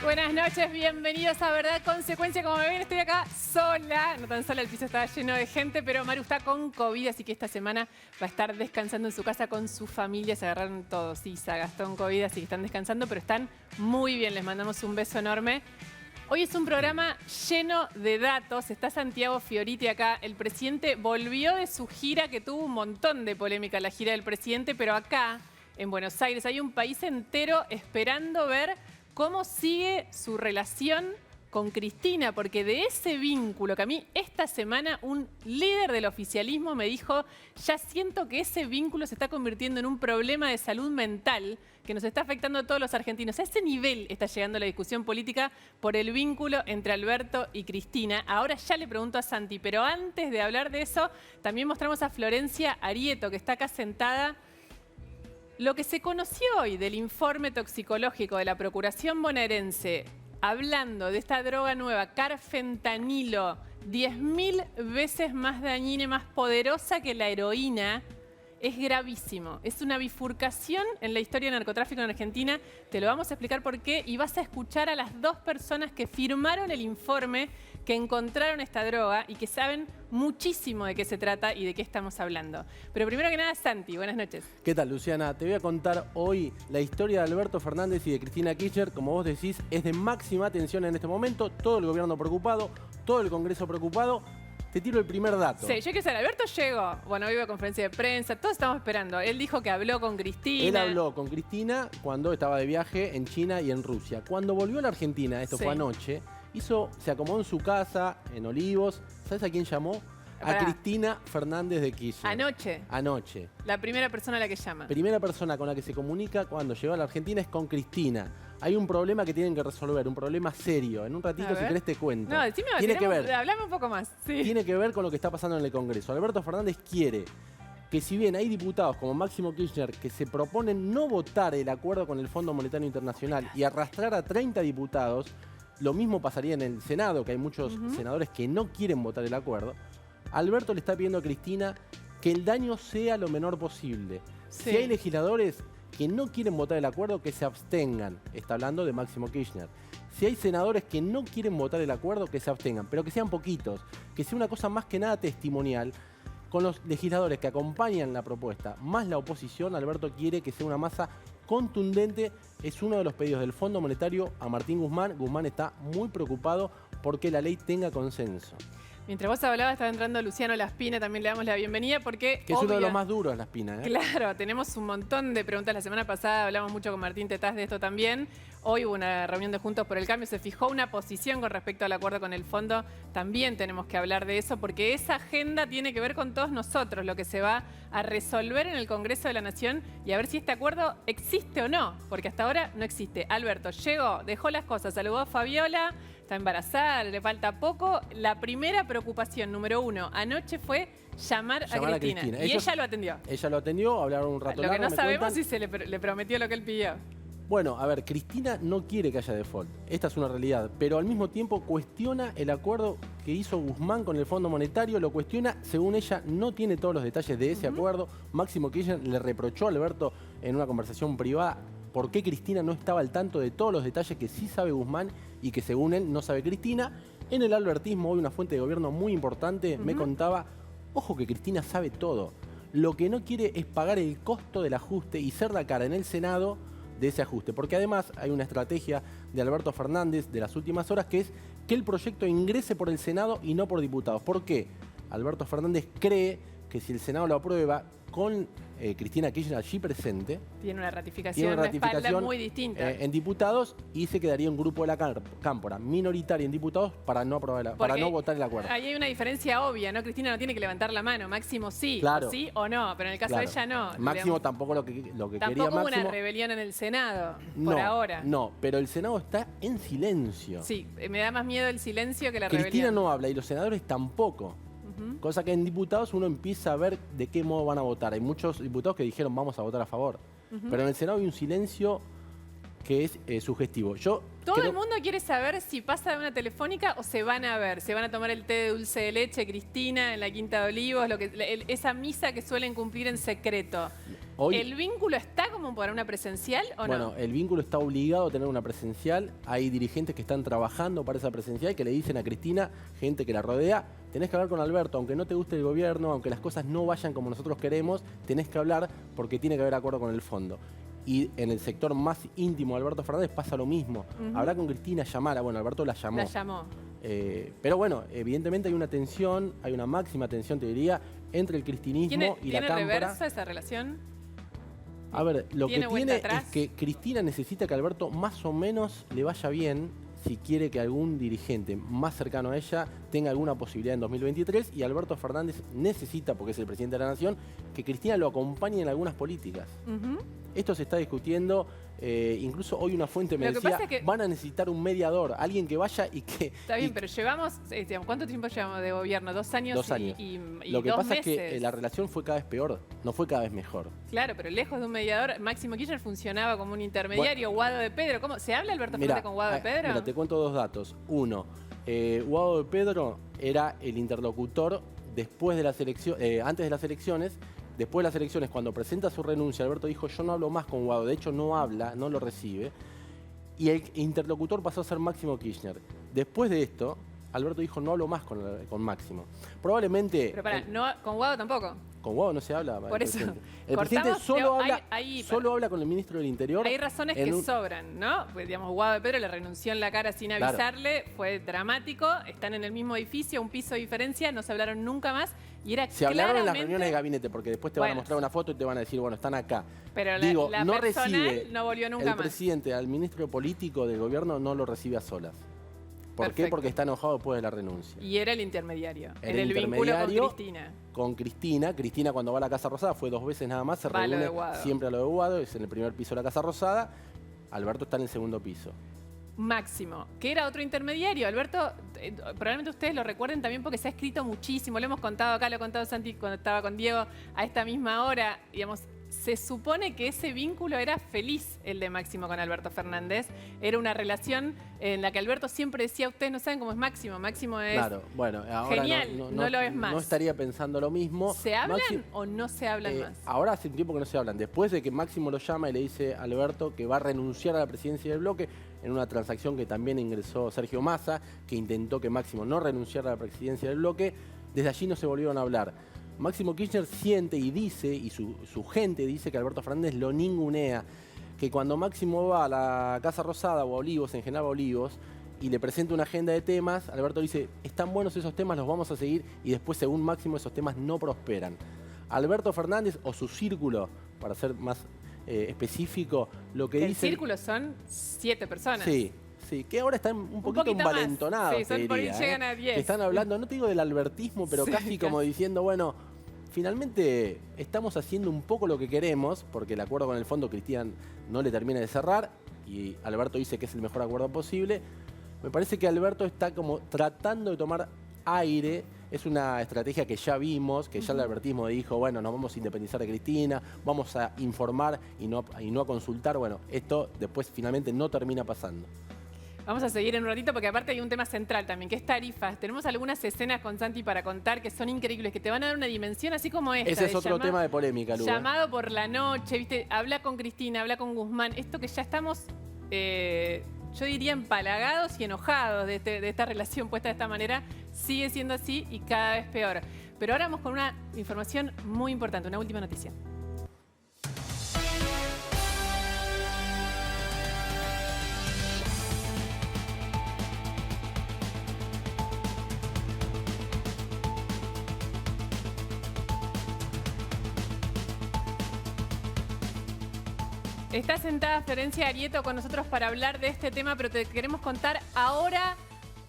Buenas noches, bienvenidos a Verdad Consecuencia. Como me ven, estoy acá sola. No tan sola, el piso estaba lleno de gente, pero Maru está con COVID, así que esta semana va a estar descansando en su casa con su familia. Se agarraron todos, sí, Gastón COVID, así que están descansando, pero están muy bien. Les mandamos un beso enorme. Hoy es un programa lleno de datos. Está Santiago Fioriti acá. El presidente volvió de su gira, que tuvo un montón de polémica, la gira del presidente, pero acá, en Buenos Aires, hay un país entero esperando ver cómo sigue su relación con Cristina, porque de ese vínculo que a mí esta semana un líder del oficialismo me dijo, ya siento que ese vínculo se está convirtiendo en un problema de salud mental que nos está afectando a todos los argentinos. A ese nivel está llegando la discusión política por el vínculo entre Alberto y Cristina. Ahora ya le pregunto a Santi, pero antes de hablar de eso, también mostramos a Florencia Arieto, que está acá sentada. Lo que se conoció hoy del informe toxicológico de la Procuración bonaerense, hablando de esta droga nueva, carfentanilo, 10.000 veces más dañina y más poderosa que la heroína, es gravísimo. Es una bifurcación en la historia del narcotráfico en Argentina. Te lo vamos a explicar por qué y vas a escuchar a las dos personas que firmaron el informe, que encontraron esta droga y que saben muchísimo de qué se trata y de qué estamos hablando. Pero primero que nada, Santi, buenas noches. ¿Qué tal, Luciana? Te voy a contar hoy la historia de Alberto Fernández y de Cristina Kirchner. Como vos decís, es de máxima atención en este momento. Todo el gobierno preocupado, todo el Congreso preocupado. Te tiro el primer dato. Sí, yo quiero saber, Alberto llegó, bueno, hoy iba a conferencia de prensa, todos estamos esperando. Él dijo que habló con Cristina. Él habló con Cristina cuando estaba de viaje en China y en Rusia. Cuando volvió a la Argentina, esto fue anoche, se acomodó en su casa, en Olivos. ¿Sabes a quién llamó? A Cristina Fernández de Kirchner. ¿Anoche? Anoche. La primera persona a la que llama. Primera persona con la que se comunica cuando llegó a la Argentina es con Cristina. Hay un problema que tienen que resolver, un problema serio. En un ratito, si querés, te cuento. No, decime, tiene que ver. Hablame un poco más. Sí. Tiene que ver con lo que está pasando en el Congreso. Alberto Fernández quiere que, si bien hay diputados como Máximo Kirchner que se proponen no votar el acuerdo con el Fondo Monetario Internacional y arrastrar a 30 diputados, lo mismo pasaría en el Senado, que hay muchos senadores que no quieren votar el acuerdo. Alberto le está pidiendo a Cristina que el daño sea lo menor posible. Si hay legisladores que no quieren votar el acuerdo, que se abstengan. Está hablando de Máximo Kirchner. Si hay senadores que no quieren votar el acuerdo, que se abstengan, pero que sean poquitos, que sea una cosa más que nada testimonial. Con los legisladores que acompañan la propuesta, más la oposición, Alberto quiere que sea una masa contundente. Es uno de los pedidos del Fondo Monetario a Martín Guzmán. Guzmán está muy preocupado porque la ley tenga consenso. Mientras vos hablabas, estaba entrando Luciano Laspina, también le damos la bienvenida porque... Que es uno de los más duros, Laspina, ¿eh? Claro, tenemos un montón de preguntas. La semana pasada hablamos mucho con Martín Tetaz de esto también. Hoy hubo una reunión de Juntos por el Cambio, se fijó una posición con respecto al acuerdo con el fondo. También tenemos que hablar de eso porque esa agenda tiene que ver con todos nosotros, lo que se va a resolver en el Congreso de la Nación y a ver si este acuerdo existe o no, porque hasta ahora no existe. Alberto llegó, dejó las cosas, saludó a Fabiola, está embarazada, le falta poco. La primera preocupación, número uno, anoche fue llamar a Cristina. Y ella lo atendió. Ella lo atendió, hablaron un rato largo. Lo que no sabemos si se le prometió lo que él pidió. Bueno, a ver, Cristina no quiere que haya default. Esta es una realidad. Pero al mismo tiempo cuestiona el acuerdo que hizo Guzmán con el Fondo Monetario. Lo cuestiona, según ella, no tiene todos los detalles de ese acuerdo. Máximo Kirchner le reprochó a Alberto en una conversación privada por qué Cristina no estaba al tanto de todos los detalles que sí sabe Guzmán y que según él no sabe Cristina. En el albertismo, hoy una fuente de gobierno muy importante me contaba, ojo que Cristina sabe todo. Lo que no quiere es pagar el costo del ajuste y ser la cara en el Senado de ese ajuste. Porque además hay una estrategia de Alberto Fernández de las últimas horas que es que el proyecto ingrese por el Senado y no por diputados. ¿Por qué? Alberto Fernández cree que si el Senado lo aprueba con Cristina Kirchner allí presente, tiene una ratificación de espalda muy distinta en diputados y se quedaría un grupo de la cámpora minoritaria en diputados para no aprobar para no votar el acuerdo. Ahí hay una diferencia obvia, ¿no? Cristina no tiene que levantar la mano, Máximo sí, claro, sí o no, pero en el caso de ella no. Máximo tampoco lo que quería Máximo. Tampoco hubo una rebelión en el Senado, por ahora. No, pero el Senado está en silencio. Sí, me da más miedo el silencio que la Cristina rebelión. no habla y los senadores tampoco. Cosa que en diputados uno empieza a ver de qué modo van a votar. Hay muchos diputados que dijeron vamos a votar a favor. Pero en el Senado hay un silencio que es sugestivo. Todo el mundo quiere saber si pasa de una telefónica o se van a ver. Se van a tomar el té de dulce de leche, Cristina, en la Quinta de Olivos, esa misa que suelen cumplir en secreto. ¿El vínculo está como para una presencial o no? Bueno, el vínculo está obligado a tener una presencial. Hay dirigentes que están trabajando para esa presencial que le dicen a Cristina, gente que la rodea, tenés que hablar con Alberto, aunque no te guste el gobierno, aunque las cosas no vayan como nosotros queremos, tenés que hablar porque tiene que haber acuerdo con el fondo. Y en el sector más íntimo de Alberto Fernández pasa lo mismo. Hablar con Cristina, llamarla. Bueno, Alberto la llamó. La llamó. Pero bueno, evidentemente hay una tensión, hay una máxima tensión, te diría, entre el cristinismo y la Cámpora. ¿Tiene reversa esa relación? A ver, lo que tiene atrás? es que Cristina necesita que Alberto más o menos le vaya bien si quiere que algún dirigente más cercano a ella tenga alguna posibilidad en 2023, y Alberto Fernández necesita, porque es el presidente de la Nación, que Cristina lo acompañe en algunas políticas. Esto se está discutiendo, incluso hoy una fuente me decía, van a necesitar un mediador, alguien que vaya y que... Está bien, pero llevamos, ¿cuánto tiempo llevamos de gobierno? 2 años. 2 años. Y lo que 2 pasa meses. Es que la relación fue cada vez peor, no fue cada vez mejor. Claro, pero lejos de un mediador, Máximo Kirchner funcionaba como un intermediario, Guado de Pedro. ¿Cómo? ¿Se habla Alberto Fernández con Guado de Pedro? Mira, te cuento 2 datos. Uno, Guado de Pedro era el interlocutor después de las antes de las elecciones. Después de las elecciones, cuando presenta su renuncia, Alberto dijo, yo no hablo más con Guado. De hecho, no habla, no lo recibe. Y el interlocutor pasó a ser Máximo Kirchner. Después de esto, Alberto dijo, no hablo más con Máximo. Probablemente... Pero con Guado tampoco. Con Guado no se habla. Por eso. El presidente solo habla con el ministro del Interior. Hay razones que sobran, ¿no? Pues, digamos, Guado de Pedro le renunció en la cara sin avisarle, fue dramático. Están en el mismo edificio, un piso de diferencia, no se hablaron nunca más. Y era se hablaron en las reuniones de gabinete, porque después te van a mostrar una foto y te van a decir, bueno, están acá. Pero la no personal recibe no volvió nunca más. El presidente al ministro político del gobierno no lo recibe a solas. ¿Por qué? Porque está enojado después de la renuncia. Y era el intermediario. En el vínculo con Cristina. Con Cristina. Cristina, cuando va a la Casa Rosada, fue 2 veces nada más, se reúne siempre a lo de Guado, es en el primer piso de la Casa Rosada. Alberto está en el segundo piso. Máximo, que era otro intermediario. Alberto, probablemente ustedes lo recuerden también porque se ha escrito muchísimo. Lo hemos contado acá, lo ha contado Santi cuando estaba con Diego a esta misma hora. Digamos, se supone que ese vínculo era feliz, el de Máximo con Alberto Fernández. Era una relación en la que Alberto siempre decía, ustedes no saben cómo es Máximo. Máximo es bueno, ahora genial, no lo es más. No estaría pensando lo mismo. ¿Se hablan o no se hablan más? Ahora hace un tiempo que no se hablan. Después de que Máximo lo llama y le dice a Alberto que va a renunciar a la presidencia del bloque, en una transacción que también ingresó Sergio Massa, que intentó que Máximo no renunciara a la presidencia del bloque, desde allí no se volvieron a hablar. Máximo Kirchner siente y dice, y su gente dice que Alberto Fernández lo ningunea, que cuando Máximo va a la Casa Rosada o a Olivos, en general a Olivos, y le presenta una agenda de temas, Alberto dice, están buenos esos temas, los vamos a seguir, y después, según Máximo, esos temas no prosperan. Alberto Fernández o su círculo, para ser más específico, lo que dice... El círculo son 7 personas. Sí, que ahora están un poquito envalentonados, sí, por ahí llegan a 10. Que están hablando, no te digo del albertismo, pero casi como diciendo, bueno, finalmente estamos haciendo un poco lo que queremos, porque el acuerdo con el fondo Cristina no le termina de cerrar, y Alberto dice que es el mejor acuerdo posible. Me parece que Alberto está como tratando de tomar aire. Es una estrategia que ya vimos, que ya el albertismo dijo, bueno, nos vamos a independizar de Cristina, vamos a informar y no a consultar. Bueno, esto después finalmente no termina pasando. Vamos a seguir en un ratito porque aparte hay un tema central también, que es tarifas. Tenemos algunas escenas con Santi para contar que son increíbles, que te van a dar una dimensión así como esta. Ese es otro tema de polémica, Lu. Llamado por la noche, ¿viste? Habla con Cristina, habla con Guzmán. Esto que ya estamos, yo diría, empalagados y enojados de esta relación puesta de esta manera. Sigue siendo así y cada vez peor. Pero ahora vamos con una información muy importante, una última noticia. Está sentada Florencia Arieto con nosotros para hablar de este tema, pero te queremos contar ahora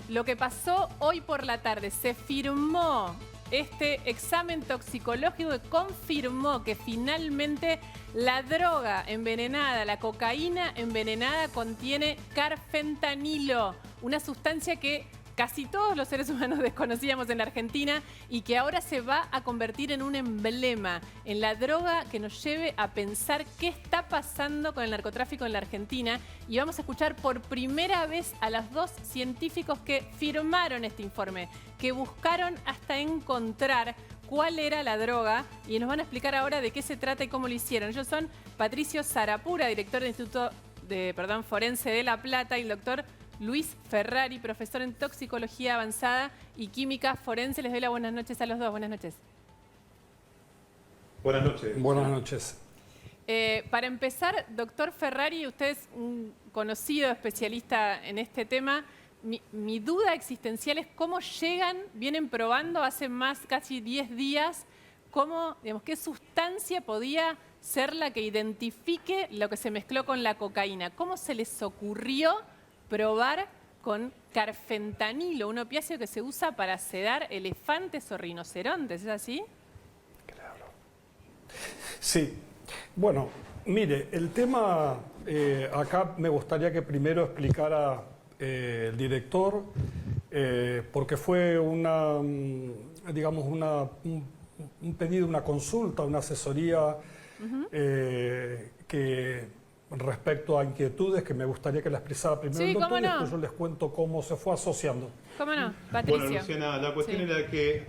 lo que pasó hoy por la tarde. Se firmó este examen toxicológico que confirmó que finalmente la droga envenenada, la cocaína envenenada, contiene carfentanilo, una sustancia que casi todos los seres humanos desconocíamos en la Argentina y que ahora se va a convertir en un emblema, en la droga que nos lleve a pensar qué está pasando con el narcotráfico en la Argentina. Y vamos a escuchar por primera vez a los dos científicos que firmaron este informe, que buscaron hasta encontrar cuál era la droga y nos van a explicar ahora de qué se trata y cómo lo hicieron. Ellos son Patricio Sarapura, director del Instituto Forense de La Plata, y el doctor Luis Ferrari, profesor en toxicología avanzada y química forense. Les doy las buenas noches a los dos. Buenas noches. Buenas noches. Buenas noches. Para empezar, doctor Ferrari, usted es un conocido especialista en este tema. Mi duda existencial es cómo vienen probando hace casi 10 días, qué sustancia podía ser la que identifique lo que se mezcló con la cocaína. ¿Cómo se les ocurrió probar con carfentanilo, un opiáceo que se usa para sedar elefantes o rinocerontes? ¿Es así? Claro. Sí. Bueno, mire, el tema, acá me gustaría que primero explicara el director, porque fue un pedido, una consulta, una asesoría que respecto a inquietudes que me gustaría que la expresara primero el doctor, y después yo les cuento cómo se fue asociando. ¿Cómo no? Patricio. Bueno, Luciana, la cuestión era que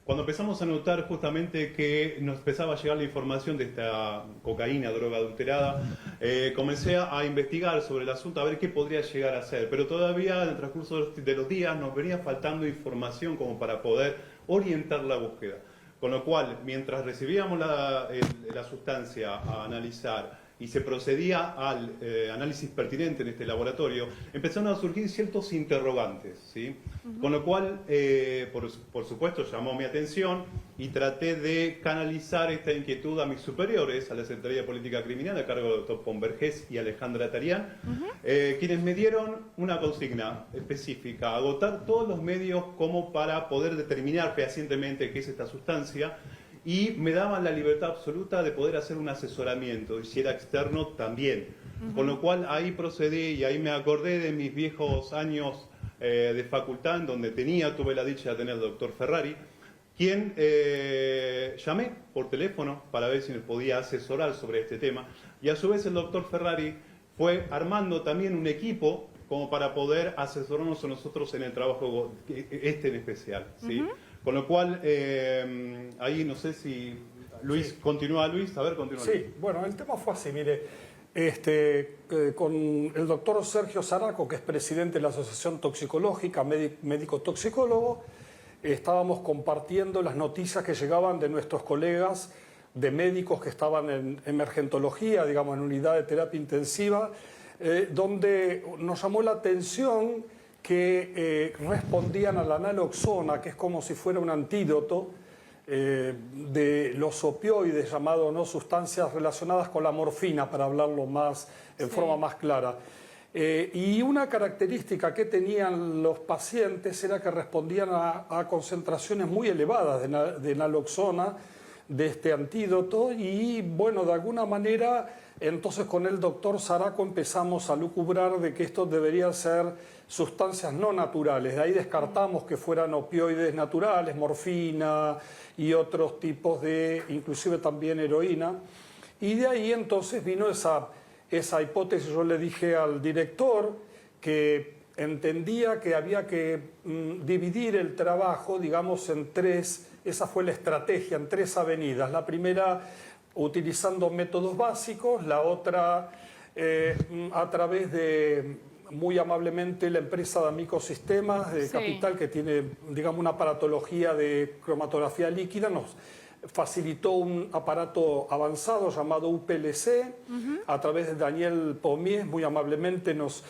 cuando empezamos a notar justamente que nos empezaba a llegar la información de esta cocaína, droga adulterada, comencé a investigar sobre el asunto, a ver qué podría llegar a ser. Pero todavía en el transcurso de los días nos venía faltando información como para poder orientar la búsqueda. Con lo cual, mientras recibíamos la sustancia a analizar y se procedía al análisis pertinente en este laboratorio, empezaron a surgir ciertos interrogantes, ¿sí? Con lo cual, por supuesto, llamó mi atención y traté de canalizar esta inquietud a mis superiores, a la Secretaría de Política Criminal, a cargo del doctor Pombergés y Alejandra Tarián, quienes me dieron una consigna específica: agotar todos los medios como para poder determinar fehacientemente qué es esta sustancia, y me daban la libertad absoluta de poder hacer un asesoramiento, y si era externo también. Con lo cual ahí procedí y ahí me acordé de mis viejos años de facultad, en donde tuve la dicha de tener al doctor Ferrari, quien llamé por teléfono para ver si me podía asesorar sobre este tema, y a su vez el doctor Ferrari fue armando también un equipo como para poder asesorarnos a nosotros en el trabajo en especial, ¿sí? Con lo cual, ahí no sé si Luis, continúa Luis, a ver, continúa. Sí, bueno, el tema fue así, mire, con el doctor Sergio Saraco, que es presidente de la Asociación Toxicológica, médico toxicólogo, estábamos compartiendo las noticias que llegaban de nuestros colegas, de médicos que estaban en emergentología, digamos, en unidad de terapia intensiva, donde nos llamó la atención que respondían a la naloxona, que es como si fuera un antídoto de los opioides, llamados sustancias relacionadas con la morfina, para hablarlo en forma más clara. Y una característica que tenían los pacientes era que respondían a concentraciones muy elevadas de naloxona, de este antídoto, y bueno, de alguna manera, entonces con el doctor Saraco empezamos a lucubrar de que esto deberían ser sustancias no naturales. De ahí descartamos que fueran opioides naturales, morfina y otros tipos inclusive también heroína. Y de ahí entonces vino esa hipótesis. Yo le dije al director que entendía que había que dividir el trabajo, digamos, en tres. Esa fue la estrategia, en tres avenidas. La primera, utilizando métodos básicos; la otra, a través de, muy amablemente, la empresa de Amico Sistemas de Capital, que tiene, digamos, una aparatología de cromatografía líquida, nos facilitó un aparato avanzado llamado UPLC, a través de Daniel Pomies, muy amablemente nos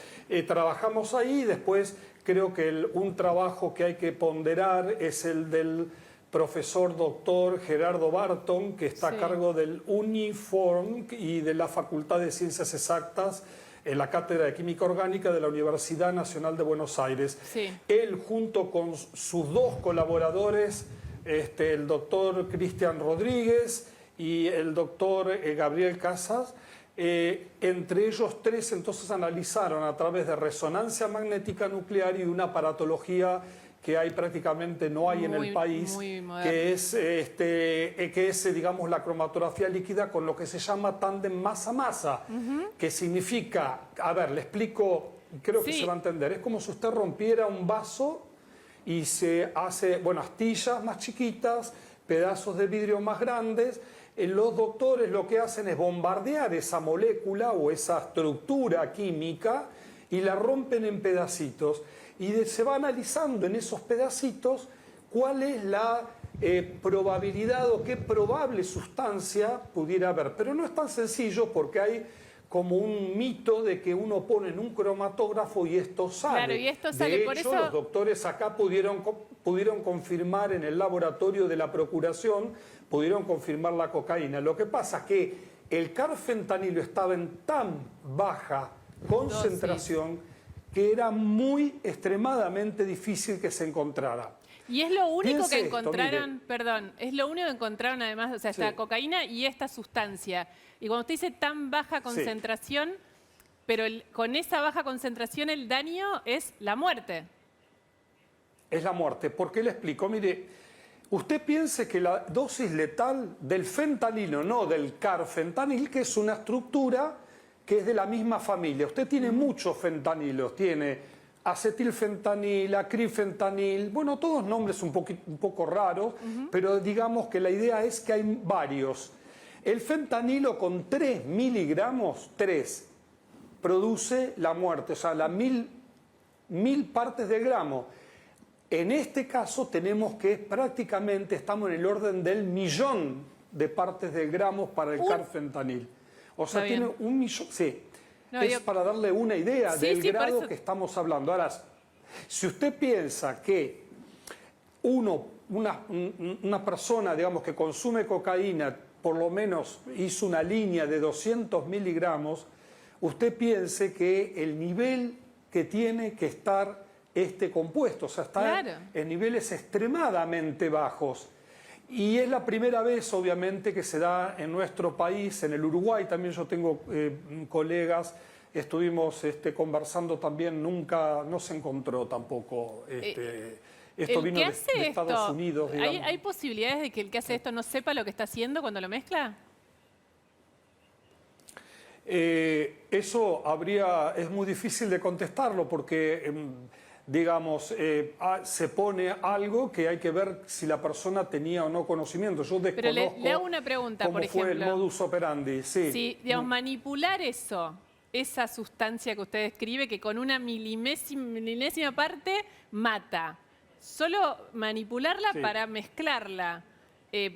trabajamos ahí. Después creo que un trabajo que hay que ponderar es el del profesor doctor Gerardo Barton, que está a cargo del UNIFORM y de la Facultad de Ciencias Exactas en la Cátedra de Química Orgánica de la Universidad Nacional de Buenos Aires. Él, junto con sus dos colaboradores, el doctor Cristian Rodríguez y el doctor Gabriel Casas, Entre ellos tres entonces analizaron a través de resonancia magnética nuclear y una aparatología que hay prácticamente no hay en el país, que es, digamos, la cromatografía líquida con lo que se llama tándem masa-masa, que significa, a ver, le explico, creo que se va a entender, es como si usted rompiera un vaso y se hace, bueno, astillas más chiquitas, pedazos de vidrio más grandes. Los doctores lo que hacen es bombardear esa molécula o esa estructura química y la rompen en pedacitos. Y se va analizando en esos pedacitos cuál es la probabilidad o qué probable sustancia pudiera haber. Pero no es tan sencillo porque hay como un mito de que uno pone en un cromatógrafo y esto sale. Claro, y esto sale, de por hecho, eso los doctores acá pudieron confirmar en el laboratorio de la Procuración, pudieron confirmar la cocaína. Lo que pasa es que el carfentanilo estaba en tan baja concentración que era muy extremadamente difícil que se encontrara. Y es lo único Piense que encontraron, esto, perdón, es lo único que encontraron además, o sea, esta cocaína y esta sustancia. Y cuando usted dice tan baja concentración, pero con esa baja concentración el daño es la muerte. Es la muerte. ¿Por qué le explico? Mire, usted piense que la dosis letal del fentanilo, no del carfentanil, que es una estructura que es de la misma familia. Usted tiene muchos fentanilos, tiene acetilfentanil, acrifentanil, bueno, todos nombres un poco raros, pero digamos que la idea es que hay varios. El fentanilo con 3 miligramos, 3, produce la muerte, o sea, las 1000 partes del gramo. En este caso tenemos que prácticamente estamos en el orden del 1.000.000 de partes del gramo para el carfentanil. O sea, tiene 1.000.000, sí. No, es para darle una idea del grado que estamos hablando. Ahora, si usted piensa que una persona, digamos, que consume cocaína, por lo menos hizo una línea de 200 miligramos, usted piense que el nivel que tiene que estar este compuesto, o sea, está en niveles extremadamente bajos. Y es la primera vez, obviamente, que se da en nuestro país, en el Uruguay también yo tengo colegas, estuvimos conversando también, nunca, no se encontró tampoco, esto vino de Estados Unidos. ¿Hay posibilidades de que el que hace esto no sepa lo que está haciendo cuando lo mezcla? Eso es muy difícil de contestarlo porque... digamos, se pone algo que hay que ver si la persona tenía o no conocimiento. Yo desconozco. Pero le hago una pregunta, por ejemplo. ¿Cómo fue el modus operandi? Sí. Si, digamos, manipular esa sustancia que usted describe, que con una milésima parte mata, solo manipularla para mezclarla,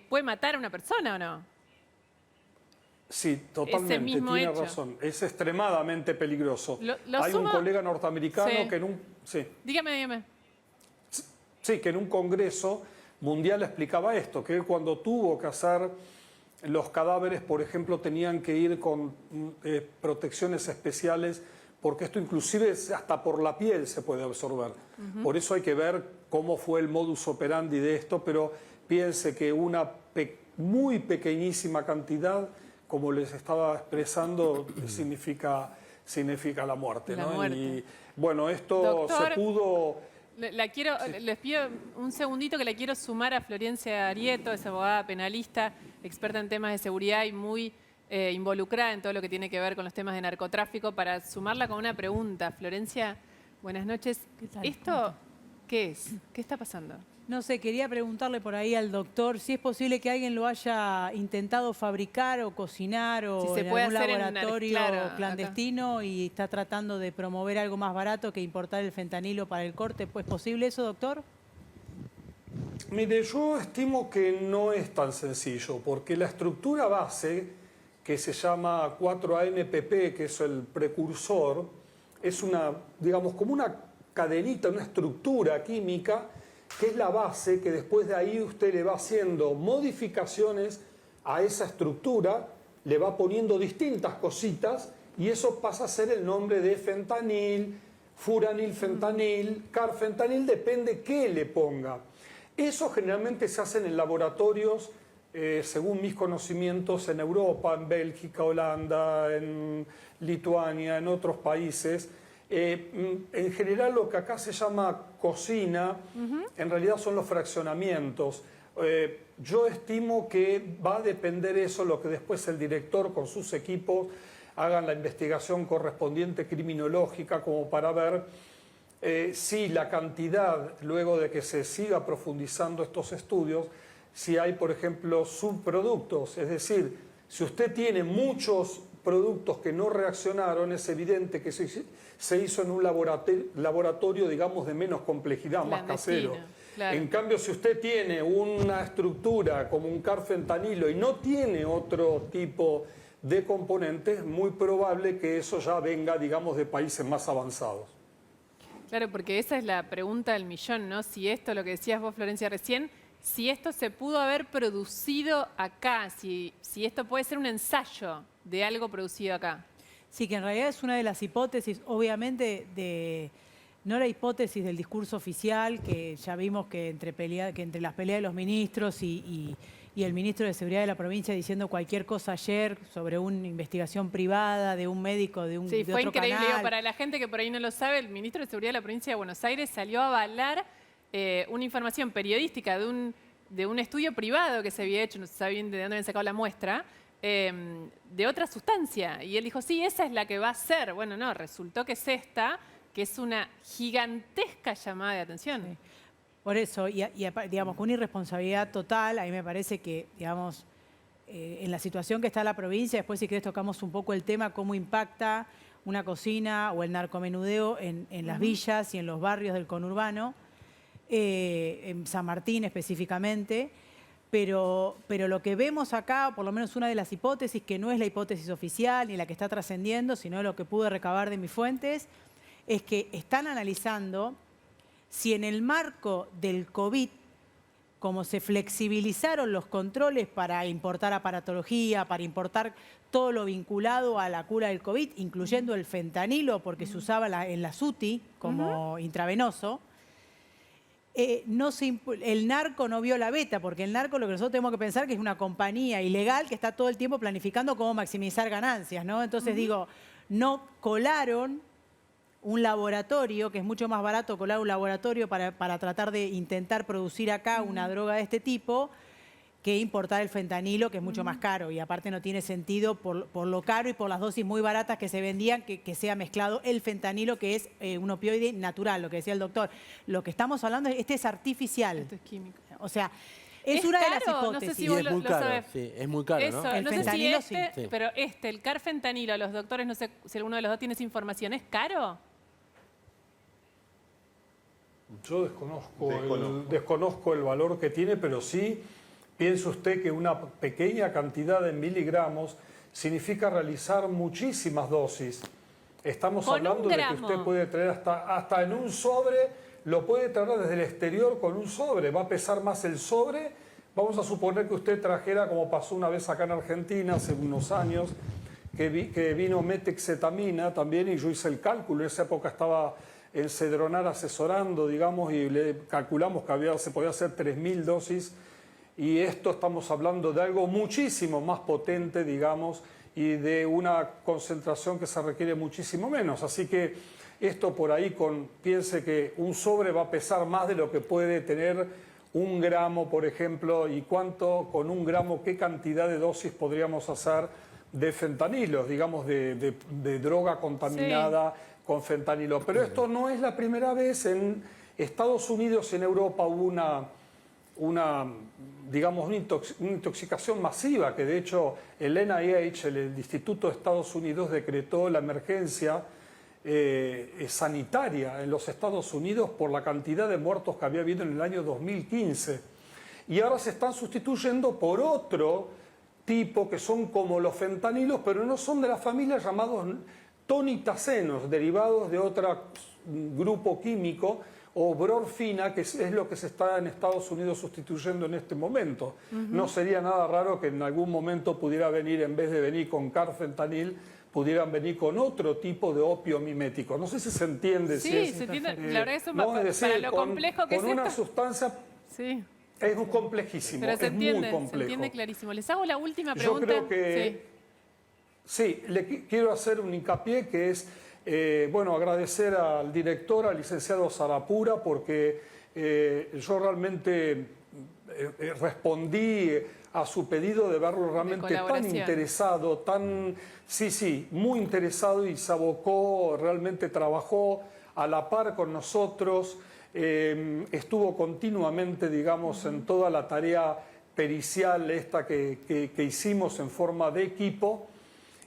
¿puede matar a una persona o no? Sí, totalmente, tiene razón. Es extremadamente peligroso. Hay un colega norteamericano que en un... Sí. Dígame. Sí, que en un congreso mundial explicaba esto, que él cuando tuvo que hacer los cadáveres, por ejemplo, tenían que ir con protecciones especiales, porque esto inclusive hasta por la piel se puede absorber. Por eso hay que ver cómo fue el modus operandi de esto, pero piense que una muy pequeñísima cantidad, como les estaba expresando, significa la muerte. La ¿no? muerte. Y bueno, esto Doctor, se pudo... Les pido un segundito que la quiero sumar a Florencia Arieto, es abogada penalista, experta en temas de seguridad y muy involucrada en todo lo que tiene que ver con los temas de narcotráfico, para sumarla con una pregunta. Florencia, buenas noches. ¿Qué tal? ¿Esto qué es? ¿Qué está pasando? No sé, quería preguntarle por ahí al doctor si es posible que alguien lo haya intentado fabricar o cocinar o si se en puede algún hacer laboratorio clandestino acá. Y está tratando de promover algo más barato que importar el fentanilo para el corte. ¿Pues posible eso, doctor? Mire, yo estimo que no es tan sencillo, porque la estructura base, que se llama 4-ANPP, que es el precursor, es una, digamos, como una cadenita, una estructura química, que es la base, que después de ahí usted le va haciendo modificaciones a esa estructura, le va poniendo distintas cositas y eso pasa a ser el nombre de fentanil, furanilfentanil, carfentanil, depende qué le ponga. Eso generalmente se hace en laboratorios según mis conocimientos, en Europa, en Bélgica, Holanda, en Lituania, en otros países. En general lo que acá se llama cocina, en realidad son los fraccionamientos. Yo estimo que va a depender eso, lo que después el director con sus equipos hagan la investigación correspondiente criminológica como para ver si la cantidad, luego de que se siga profundizando estos estudios, si hay, por ejemplo, subproductos. Es decir, si usted tiene muchos productos que no reaccionaron, es evidente que se hizo en un laboratorio, digamos, de menos complejidad, más casero. Claro. En cambio, si usted tiene una estructura como un carfentanilo y no tiene otro tipo de componentes, es muy probable que eso ya venga, digamos, de países más avanzados. Claro, porque esa es la pregunta del millón, ¿no? Si esto, lo que decías vos, Florencia, recién, si esto se pudo haber producido acá, si esto puede ser un ensayo de algo producido acá. Sí, que en realidad es una de las hipótesis, obviamente, no la hipótesis del discurso oficial, que ya vimos que entre las peleas de los ministros y el ministro de Seguridad de la provincia diciendo cualquier cosa ayer sobre una investigación privada de un médico de Sí, de fue otro increíble. canal. Digo, para la gente que por ahí no lo sabe, el ministro de Seguridad de la provincia de Buenos Aires salió a avalar una información periodística de un estudio privado que se había hecho, no se sabe bien de dónde habían sacado la muestra, de otra sustancia. Y él dijo, sí, esa es la que va a ser. Bueno, no, resultó que es esta, que es una gigantesca llamada de atención. Sí. Por eso, digamos, con una irresponsabilidad total, a mí me parece que, digamos, en la situación que está la provincia, después si querés tocamos un poco el tema, cómo impacta una cocina o el narcomenudeo en las villas y en los barrios del conurbano, en San Martín específicamente, pero lo que vemos acá, por lo menos una de las hipótesis, que no es la hipótesis oficial ni la que está trascendiendo, sino lo que pude recabar de mis fuentes, es que están analizando si en el marco del COVID, como se flexibilizaron los controles para importar aparatología, para importar todo lo vinculado a la cura del COVID, incluyendo el fentanilo, porque se usaba en la SUTI como intravenoso, el narco no vio la beta, porque el narco lo que nosotros tenemos que pensar que es una compañía ilegal que está todo el tiempo planificando cómo maximizar ganancias, ¿no? Entonces digo, no colaron un laboratorio, que es mucho más barato colar un laboratorio para tratar de intentar producir acá una droga de este tipo, que importar el fentanilo, que es mucho más caro. Y aparte no tiene sentido por lo caro y por las dosis muy baratas que se vendían, que sea mezclado el fentanilo, que es un opioide natural, lo que decía el doctor. Lo que estamos hablando, este es artificial. Esto es químico. O sea, es una de las caro? hipótesis. No sé si Y vos es muy lo caro, sabés. sí, es muy caro, Eso, ¿no? El no sé si fentanilo, este, sí. pero el carfentanilo, los doctores, no sé si alguno de los dos tiene esa información, ¿es caro? Yo desconozco el valor que tiene, pero sí piense usted que una pequeña cantidad de miligramos significa realizar muchísimas dosis. Estamos Con hablando un de que gramo. usted puede traer hasta en un sobre, lo puede traer desde el exterior con un sobre. Va a pesar más el sobre. Vamos a suponer que usted trajera, como pasó una vez acá en Argentina hace unos años, que vino metexetamina también, y yo hice el cálculo. En esa época estaba en Cedronar asesorando, digamos, y le calculamos que se podía hacer 3.000 dosis, y esto estamos hablando de algo muchísimo más potente, digamos, y de una concentración que se requiere muchísimo menos. Así que esto por ahí, piense que un sobre va a pesar más de lo que puede tener un gramo, por ejemplo, y cuánto con un gramo, qué cantidad de dosis podríamos hacer de fentanilo, digamos, de droga contaminada con fentanilo. Pero esto no es la primera vez. En Estados Unidos y en Europa hubo una intoxicación masiva, que de hecho el NIH, el Instituto de Estados Unidos, decretó la emergencia sanitaria en los Estados Unidos por la cantidad de muertos que había habido en el año 2015. Y ahora se están sustituyendo por otro tipo que son como los fentanilos, pero no son de la familia, llamados tonitacenos, derivados de otro grupo químico, o brorfina, que es lo que se está en Estados Unidos sustituyendo en este momento. No sería nada raro que en algún momento pudiera venir, en vez de venir con carfentanil, pudieran venir con otro tipo de opio mimético. No sé si se entiende. Sí, se entiende. La verdad que eso no, es decir, para lo complejo que con es una esto. sustancia Sí. Es complejísimo, Pero se es muy entiende, complejo. se entiende clarísimo. Les hago la última Yo pregunta. creo que sí, quiero hacer un hincapié que es, bueno, agradecer al director, al licenciado Sarapura, porque yo realmente respondí a su pedido de verlo realmente tan interesado, muy interesado, y se abocó, realmente trabajó a la par con nosotros, estuvo continuamente, digamos, en toda la tarea pericial esta que hicimos en forma de equipo,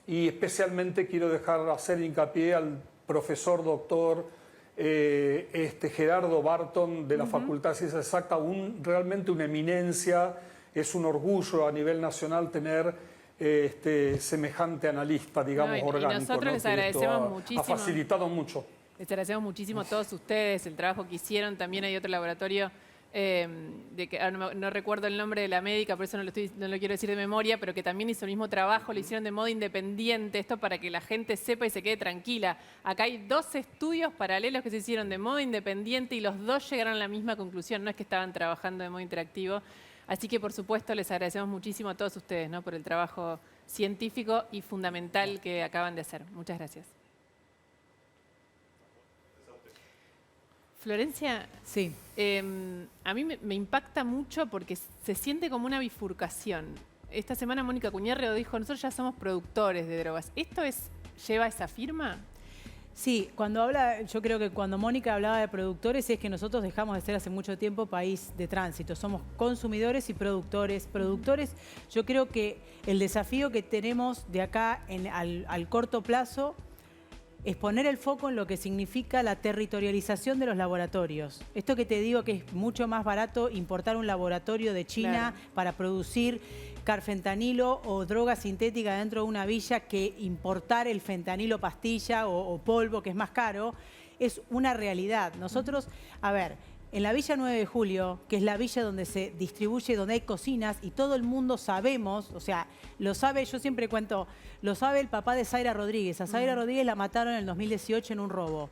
y especialmente quiero hacer hincapié al profesor doctor Gerardo Barton de la Facultad de Ciencias Exactas, realmente una eminencia. Es un orgullo a nivel nacional tener semejante analista, digamos, orgánico. Y nosotros les agradecemos muchísimo. Ha facilitado mucho. Les agradecemos muchísimo a todos ustedes, el trabajo que hicieron. También hay otro laboratorio, de que no recuerdo el nombre de la médica, por eso no lo quiero decir de memoria, pero que también hizo el mismo trabajo, lo hicieron de modo independiente, esto para que la gente sepa y se quede tranquila. Acá hay 2 estudios paralelos que se hicieron de modo independiente y los 2 llegaron a la misma conclusión, no es que estaban trabajando de modo interactivo. Así que, por supuesto, les agradecemos muchísimo a todos ustedes, ¿no?, por el trabajo científico y fundamental que acaban de hacer. Muchas gracias. Florencia, Sí. A mí me impacta mucho porque se siente como una bifurcación. Esta semana Mónica Cuñarro dijo, nosotros ya somos productores de drogas. ¿Esto lleva esa firma? Sí, yo creo que cuando Mónica hablaba de productores es que nosotros dejamos de ser hace mucho tiempo país de tránsito. Somos consumidores y productores. Yo creo que el desafío que tenemos de acá al corto plazo es poner el foco en lo que significa la territorialización de los laboratorios. Esto que te digo que es mucho más barato importar un laboratorio de China para producir carfentanilo o droga sintética dentro de una villa que importar el fentanilo pastilla o polvo, que es más caro, es una realidad. Nosotros, a ver, en la Villa 9 de Julio, que es la villa donde se distribuye, donde hay cocinas, y todo el mundo sabemos, o sea, lo sabe, yo siempre cuento, lo sabe el papá de Zaira Rodríguez. A Zaira Rodríguez la mataron en el 2018 en un robo.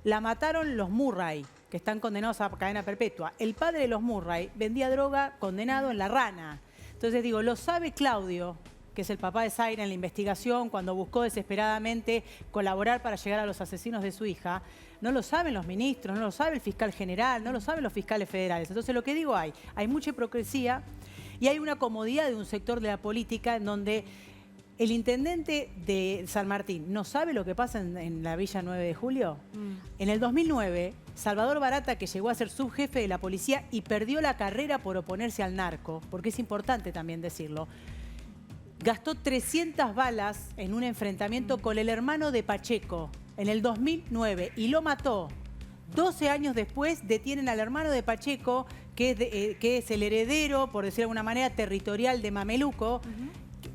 La mataron los Murray, que están condenados a cadena perpetua. El padre de los Murray vendía droga condenado en La Rana. Entonces digo, lo sabe Claudio, que es el papá de Zaira, en la investigación, cuando buscó desesperadamente colaborar para llegar a los asesinos de su hija. No lo saben los ministros, no lo sabe el fiscal general, no lo saben los fiscales federales. Entonces lo que digo hay mucha hipocresía y hay una comodidad de un sector de la política en donde el intendente de San Martín no sabe lo que pasa en la Villa 9 de Julio. En el 2009, Salvador Barata, que llegó a ser subjefe de la policía y perdió la carrera por oponerse al narco, porque es importante también decirlo, gastó 300 balas en un enfrentamiento con el hermano de Pacheco en el 2009 y lo mató. 12 años después detienen al hermano de Pacheco, que es el heredero, por decirlo de alguna manera, territorial de Mameluco,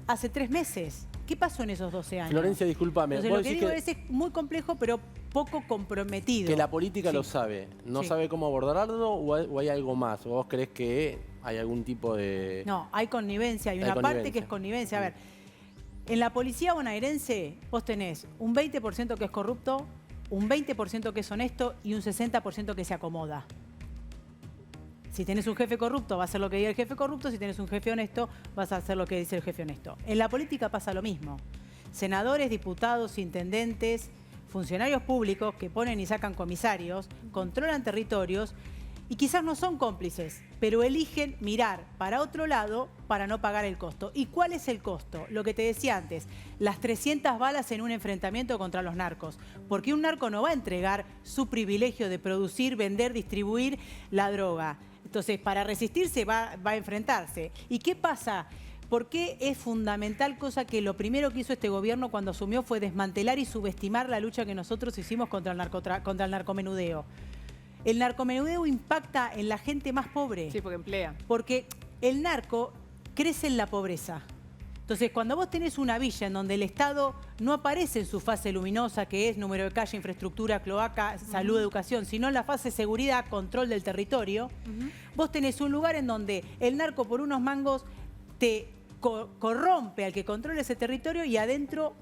hace 3 meses. ¿Qué pasó en esos 12 años? Florencia, discúlpame. Entonces, lo que digo es muy complejo, pero poco comprometido. Que la política lo sabe. ¿No sabe cómo abordarlo o hay algo más? ¿O vos creés que hay algún tipo de...? No, hay connivencia. Hay una parte que es connivencia. A ver, en la policía bonaerense vos tenés un 20% que es corrupto, un 20% que es honesto y un 60% que se acomoda. Si tenés un jefe corrupto, va a hacer lo que diga el jefe corrupto. Si tenés un jefe honesto, vas a hacer lo que dice el jefe honesto. En la política pasa lo mismo. Senadores, diputados, intendentes, funcionarios públicos que ponen y sacan comisarios, controlan territorios y quizás no son cómplices, pero eligen mirar para otro lado para no pagar el costo. ¿Y cuál es el costo? Lo que te decía antes, las 300 balas en un enfrentamiento contra los narcos. Porque un narco no va a entregar su privilegio de producir, vender, distribuir la droga. Entonces, para resistirse va a enfrentarse. ¿Y qué pasa? ¿Por qué es fundamental, cosa que lo primero que hizo este gobierno cuando asumió fue desmantelar y subestimar la lucha que nosotros hicimos contra el narcomenudeo? El narcomenudeo impacta en la gente más pobre. Sí, porque emplea. Porque el narco crece en la pobreza. Entonces, cuando vos tenés una villa en donde el Estado no aparece en su fase luminosa, que es número de calle, infraestructura, cloaca, salud, educación, sino en la fase seguridad, control del territorio, vos tenés un lugar en donde el narco por unos mangos te corrompe al que controla ese territorio y adentro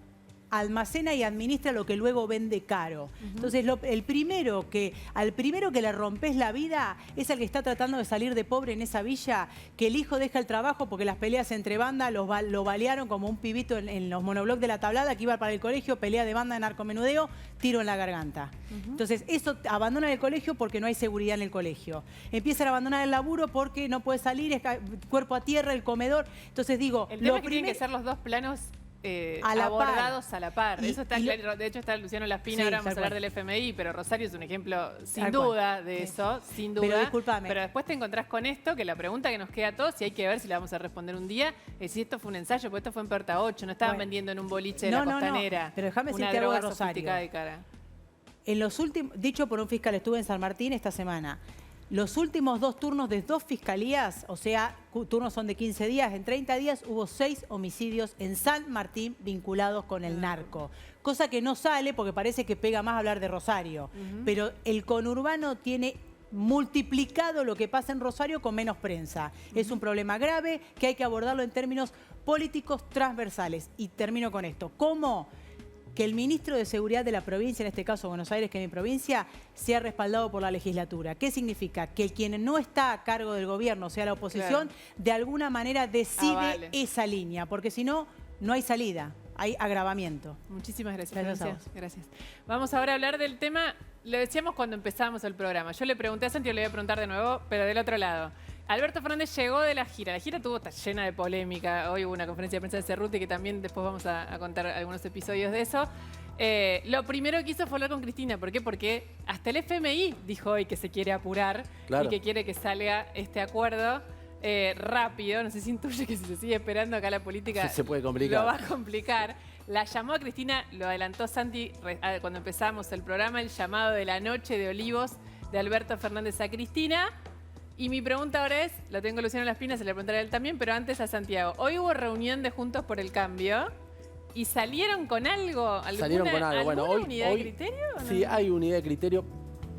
almacena y administra lo que luego vende caro. Entonces, al primero que le rompes la vida es el que está tratando de salir de pobre en esa villa, que el hijo deja el trabajo porque las peleas entre bandas lo balearon como un pibito en los monoblocks de la Tablada, que iba para el colegio, pelea de banda de narcomenudeo, tiro en la garganta. Entonces, eso abandonan el colegio porque no hay seguridad en el colegio. Empiezan a abandonar el laburo porque no puede salir, es cuerpo a tierra, el comedor. Entonces digo, el tema es que tienen que ser los dos planos abordados a la par. Eso está claro. De hecho está Luciano Laspina, Sí, ahora vamos a tal hablar cual. del FMI, pero Rosario es un ejemplo sin Tal duda cual. de Sí. eso, sin duda. Pero discúlpame. Pero después te encontrás con esto, que la pregunta que nos queda a todos, y hay que ver si la vamos a responder un día, es si esto fue un ensayo, porque esto fue en Puerta 8, no estaban Bueno. vendiendo en un boliche de No, la no, no. Costanera. Pero déjame una decirte algo de droga Rosario. sofisticada y cara. En los últimos, dicho por un fiscal, estuve en San Martín esta semana. Los últimos 2 turnos de 2 fiscalías, o sea, turnos son de 15 días, en 30 días hubo 6 homicidios en San Martín vinculados con el narco. Cosa que no sale porque parece que pega más hablar de Rosario. Pero el conurbano tiene multiplicado lo que pasa en Rosario con menos prensa. Es un problema grave que hay que abordarlo en términos políticos transversales. Y termino con esto. ¿Cómo? Que el ministro de Seguridad de la provincia, en este caso Buenos Aires, que es mi provincia, sea respaldado por la legislatura. ¿Qué significa? Que quien no está a cargo del gobierno, o sea, la oposición, de alguna manera decide vale. esa línea, porque si no, no hay salida, hay agravamiento. Muchísimas gracias. Gracias a Florencia. vos. Gracias. Vamos ahora a hablar del tema, lo decíamos cuando empezamos el programa. Yo le pregunté a Santi, le voy a preguntar de nuevo, pero del otro lado. Alberto Fernández llegó de la gira. La gira está llena de polémica. Hoy hubo una conferencia de prensa de Cerruti que también después vamos a contar algunos episodios de eso. Lo primero que hizo fue hablar con Cristina. ¿Por qué? Porque hasta el FMI dijo hoy que se quiere apurar Claro. y que quiere que salga este acuerdo rápido. No sé si intuye que si se sigue esperando acá la política Se puede complicar. lo va a complicar. La llamó a Cristina, lo adelantó Santi cuando empezamos el programa, el llamado de la noche de Olivos de Alberto Fernández a Cristina. Y mi pregunta ahora es, lo tengo Luciano Laspina, se le preguntaré a él también, pero antes a Santiago. Hoy hubo reunión de Juntos por el Cambio y salieron con algo. Salieron con algo. Bueno, ¿alguna hoy, unidad de hoy- criterio? ¿O no? Sí, hay unidad de criterio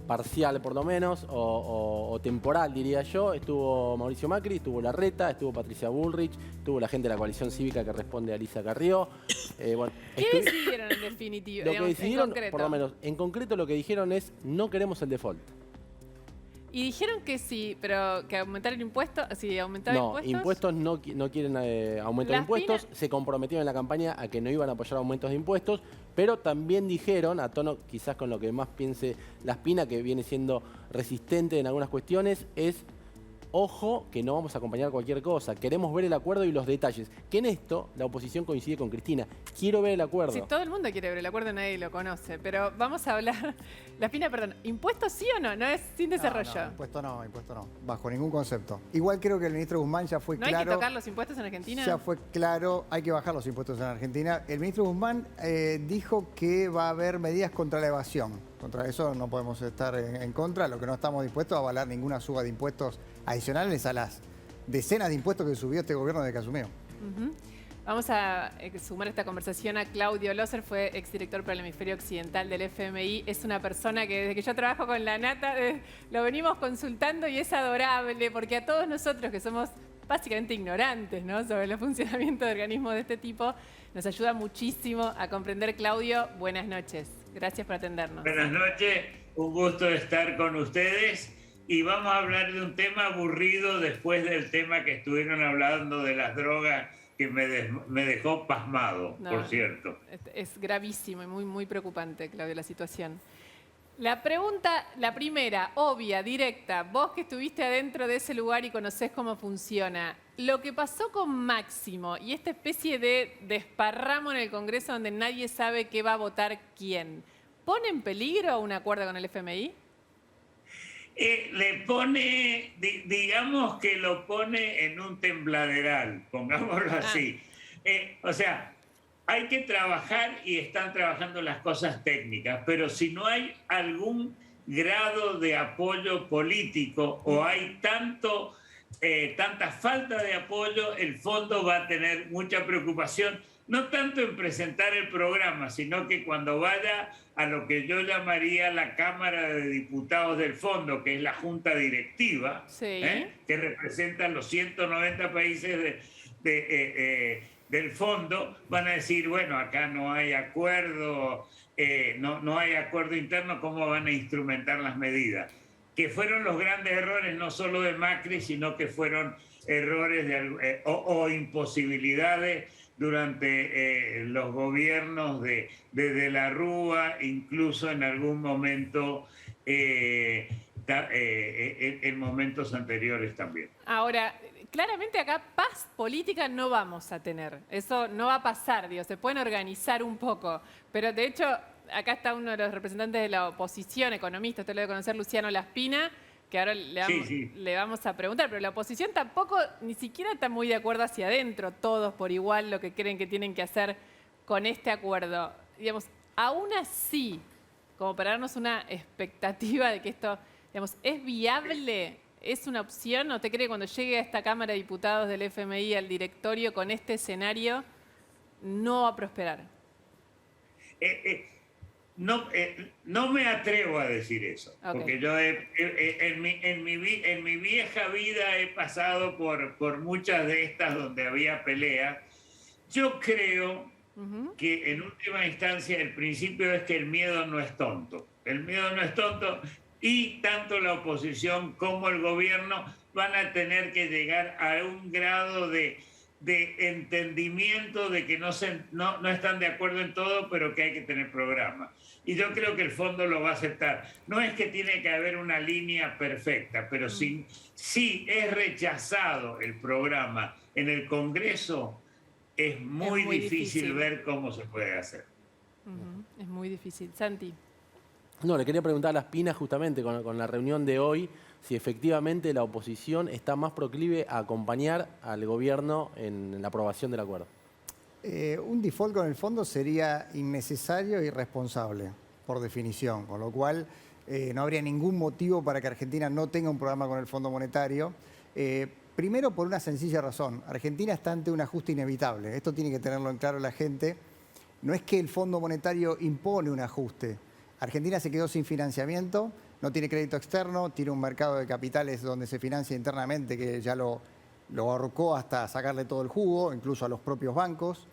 parcial por lo menos, o temporal diría yo. Estuvo Mauricio Macri, estuvo Larreta, estuvo Patricia Bullrich, estuvo la gente de la coalición cívica que responde a Alicia Carrió. Bueno, ¿Qué decidieron en definitiva? lo que digamos, decidieron, en concreto? por lo menos, en concreto lo que dijeron es no queremos el default. Y dijeron que sí, pero que aumentar el impuesto, sí, aumentar No, impuestos. no quieren aumentar Las impuestos. pymes- Se comprometieron en la campaña a que no iban a apoyar aumentos de impuestos, pero también dijeron, a tono quizás con lo que más piense Laspina, que viene siendo resistente en algunas cuestiones, es ojo que no vamos a acompañar cualquier cosa. Queremos ver el acuerdo y los detalles. Que en esto la oposición coincide con Cristina. Quiero ver el acuerdo. Sí, todo el mundo quiere ver el acuerdo, nadie lo conoce. Pero vamos a hablar. Laspina, perdón, ¿impuestos sí o no? No es sin desarrollo. No, impuesto no, bajo ningún concepto. Igual creo que el ministro Guzmán ya fue ¿No hay que claro. tocar los impuestos en Argentina? Ya fue claro, hay que bajar los impuestos en Argentina. El ministro Guzmán dijo que va a haber medidas contra la evasión. Contra eso no podemos estar en contra. Lo que no estamos dispuestos a avalar ninguna suba de impuestos adicionales a las decenas de impuestos que subió este gobierno desde que asumió. Ujú. Vamos a sumar esta conversación a Claudio Loser, fue exdirector para el hemisferio occidental del FMI. Es una persona que desde que yo trabajo con la Nata lo venimos consultando y es adorable porque a todos nosotros que somos básicamente ignorantes, ¿no?, sobre el funcionamiento de organismos de este tipo, nos ayuda muchísimo a comprender. Claudio, buenas noches. Gracias por atendernos. Buenas noches, un gusto estar con ustedes y vamos a hablar de un tema aburrido después del tema que estuvieron hablando de las drogas que me dejó pasmado, No, por cierto. Es gravísimo y muy, muy preocupante, Claudio, la situación. La pregunta, la primera, obvia, directa, vos que estuviste adentro de ese lugar y conocés cómo funciona, lo que pasó con Máximo y esta especie de desparramo en el Congreso donde nadie sabe qué va a votar quién, ¿pone en peligro un acuerdo con el FMI? Le pone, digamos que lo pone en un tembladeral, pongámoslo así. O sea, hay que trabajar y están trabajando las cosas técnicas, pero si no hay algún grado de apoyo político o hay tanta falta de apoyo, el fondo va a tener mucha preocupación, no tanto en presentar el programa, sino que cuando vaya a lo que yo llamaría la Cámara de Diputados del Fondo, que es la Junta Directiva, Sí. que representa los 190 países del fondo van a decir, bueno, acá no hay acuerdo, no hay acuerdo interno, ¿cómo van a instrumentar las medidas? Que fueron los grandes errores no solo de Macri, sino que fueron errores o imposibilidades durante los gobiernos de la Rúa, incluso en algún momento en momentos anteriores también. Ahora, claramente acá paz política no vamos a tener. Eso no va a pasar, digo, se pueden organizar un poco. Pero de hecho, acá está uno de los representantes de la oposición, economista, usted lo debe conocer, Luciano Laspina, que ahora le vamos a preguntar, pero la oposición tampoco ni siquiera está muy de acuerdo hacia adentro, todos por igual lo que creen que tienen que hacer con este acuerdo. Digamos, aún así, como para darnos una expectativa de que esto, digamos, ¿es viable? ¿Es una opción? ¿O te cree que cuando llegue a esta Cámara de Diputados del FMI al directorio con este escenario no va a prosperar? No me atrevo a decir eso, Okay. porque yo en mi vieja vida he pasado por muchas de estas donde había pelea. Yo creo que en última instancia el principio es que el miedo no es tonto. El miedo no es tonto y tanto la oposición como el gobierno van a tener que llegar a un grado de entendimiento de que no están de acuerdo en todo, pero que hay que tener programa. Y yo creo que el fondo lo va a aceptar. No es que tiene que haber una línea perfecta, pero si es rechazado el programa en el Congreso, es muy difícil ver cómo se puede hacer. Es muy difícil. Santi. No, le quería preguntar a Laspina justamente con la reunión de hoy, si efectivamente la oposición está más proclive a acompañar al gobierno en la aprobación del acuerdo. Un default con el fondo sería innecesario e irresponsable, por definición, con lo cual no habría ningún motivo para que Argentina no tenga un programa con el Fondo Monetario. Primero, por una sencilla razón. Argentina está ante un ajuste inevitable. Esto tiene que tenerlo en claro la gente. No es que el Fondo Monetario impone un ajuste. Argentina se quedó sin financiamiento, no tiene crédito externo, tiene un mercado de capitales donde se financia internamente que ya lo ahorcó hasta sacarle todo el jugo, incluso a los propios bancos.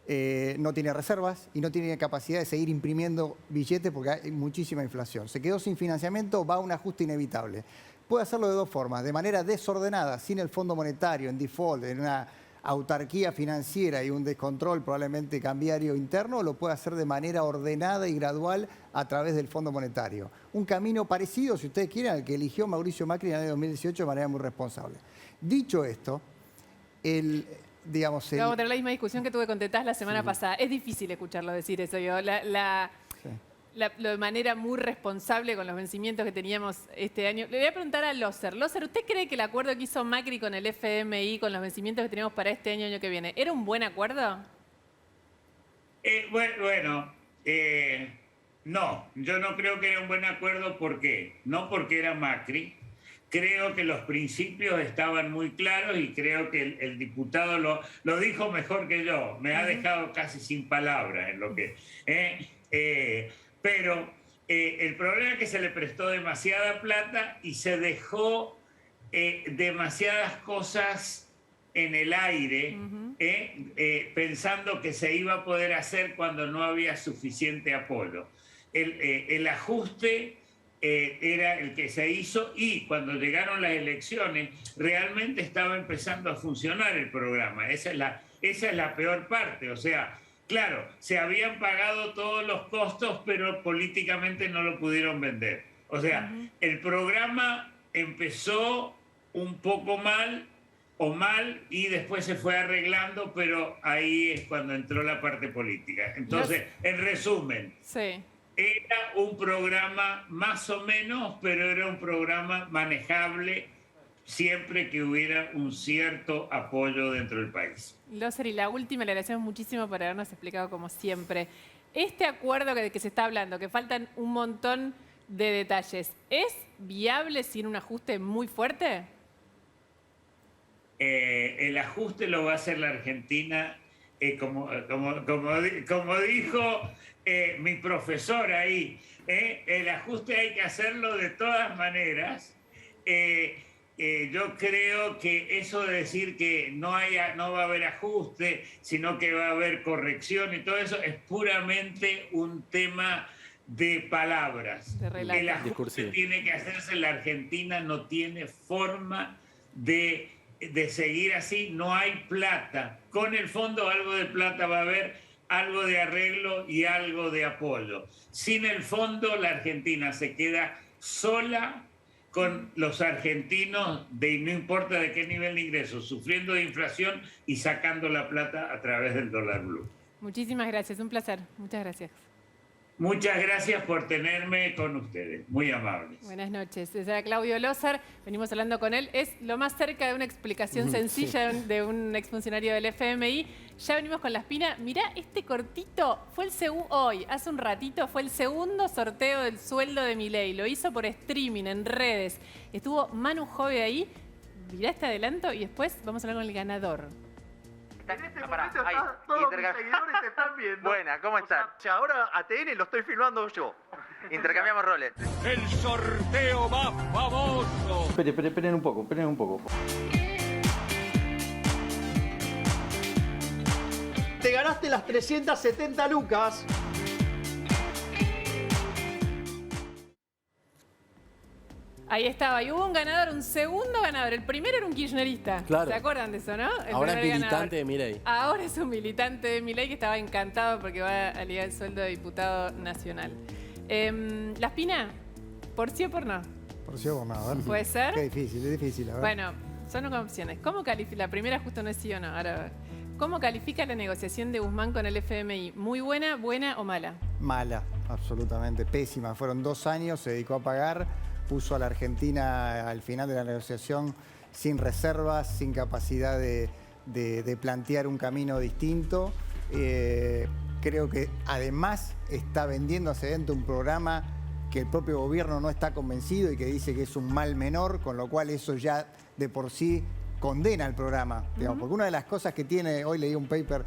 No tiene reservas y no tiene capacidad de seguir imprimiendo billetes porque hay muchísima inflación. Se quedó sin financiamiento, va a un ajuste inevitable. Puede hacerlo de dos formas, de manera desordenada, sin el Fondo Monetario, en default, en una autarquía financiera y un descontrol probablemente cambiario interno, o lo puede hacer de manera ordenada y gradual a través del Fondo Monetario. Un camino parecido, si ustedes quieren, al que eligió Mauricio Macri en el año 2018 de manera muy responsable. Dicho esto, Vamos a tener la misma discusión que tuve con Tetaz la semana pasada. Es difícil escucharlo decir eso. De manera muy responsable con los vencimientos que teníamos este año. Le voy a preguntar a Loser. Loser, ¿usted cree que el acuerdo que hizo Macri con el FMI, con los vencimientos que tenemos para este año que viene, era un buen acuerdo? No, yo no creo que era un buen acuerdo. ¿Por qué? No porque era Macri. Creo que los principios estaban muy claros y creo que el diputado lo dijo mejor que yo. Me ha dejado casi sin palabras en lo que... Pero el problema es que se le prestó demasiada plata y se dejó demasiadas cosas en el aire, pensando que se iba a poder hacer cuando no había suficiente apoyo. El ajuste era el que se hizo y cuando llegaron las elecciones realmente estaba empezando a funcionar el programa. Esa es la peor parte, o sea... Claro, se habían pagado todos los costos, pero políticamente no lo pudieron vender. O sea, el programa empezó un poco mal y después se fue arreglando, pero ahí es cuando entró la parte política. Entonces, en resumen, era un programa más o menos, pero era un programa manejable siempre que hubiera un cierto apoyo dentro del país. Loser, y la última, le agradecemos muchísimo por habernos explicado como siempre. Este acuerdo que se está hablando, que faltan un montón de detalles, ¿es viable sin un ajuste muy fuerte? El ajuste lo va a hacer la Argentina, como dijo mi profesor ahí, el ajuste hay que hacerlo de todas maneras. yo creo que eso de decir que no va a haber ajuste, sino que va a haber corrección y todo eso es puramente un tema de palabras. De relato. El ajuste Discursivo. tiene que hacerse, la Argentina no tiene forma de seguir así, no hay plata. Con el fondo algo de plata va a haber, algo de arreglo y algo de apoyo. Sin el fondo la Argentina se queda sola con los argentinos, no importa de qué nivel de ingresos, sufriendo de inflación y sacando la plata a través del dólar blue. Muchísimas gracias, un placer. Muchas gracias. Muchas gracias por tenerme con ustedes, muy amables. Buenas noches. Desde Claudio Lózar, venimos hablando con él. Es lo más cerca de una explicación sencilla de un exfuncionario del FMI. Ya venimos con la espina. Mirá, este cortito fue el hoy, hace un ratito, fue el segundo sorteo del sueldo de Milei. Lo hizo por streaming, en redes. Estuvo Manu Jove ahí. Mirá este adelanto y después vamos a hablar con el ganador. En este momento todos mis seguidores te están viendo. Buena, ¿cómo están? O sea, ahora ATN lo estoy filmando yo. Intercambiamos roles. El sorteo más famoso. Esperen un poco. Te ganaste las 370 lucas. Ahí estaba, y hubo un ganador, un segundo ganador. El primero era un kirchnerista. Claro. ¿Se acuerdan de eso, no? El Ahora es primer militante ganador. de Milei. Ahora es un militante de Milei que estaba encantado porque va a ligar el sueldo de diputado nacional. ¿La espina? ¿Por sí o por no? Por sí o por no, a ver. ¿Puede ser? Qué difícil, es difícil, a ver. Bueno, son opciones. ¿Cómo califica? La primera justo no es sí o no. Ahora, ¿cómo califica la negociación de Guzmán con el FMI? ¿Muy buena, buena o mala? Mala, absolutamente, pésima. Fueron 2 años, se dedicó a pagar, puso a la Argentina al final de la negociación sin reservas, sin capacidad de plantear un camino distinto. Creo que además está vendiendo hacia adentro un programa que el propio gobierno no está convencido y que dice que es un mal menor, con lo cual eso ya de por sí condena el programa, digamos, porque una de las cosas que tiene, hoy leí un paper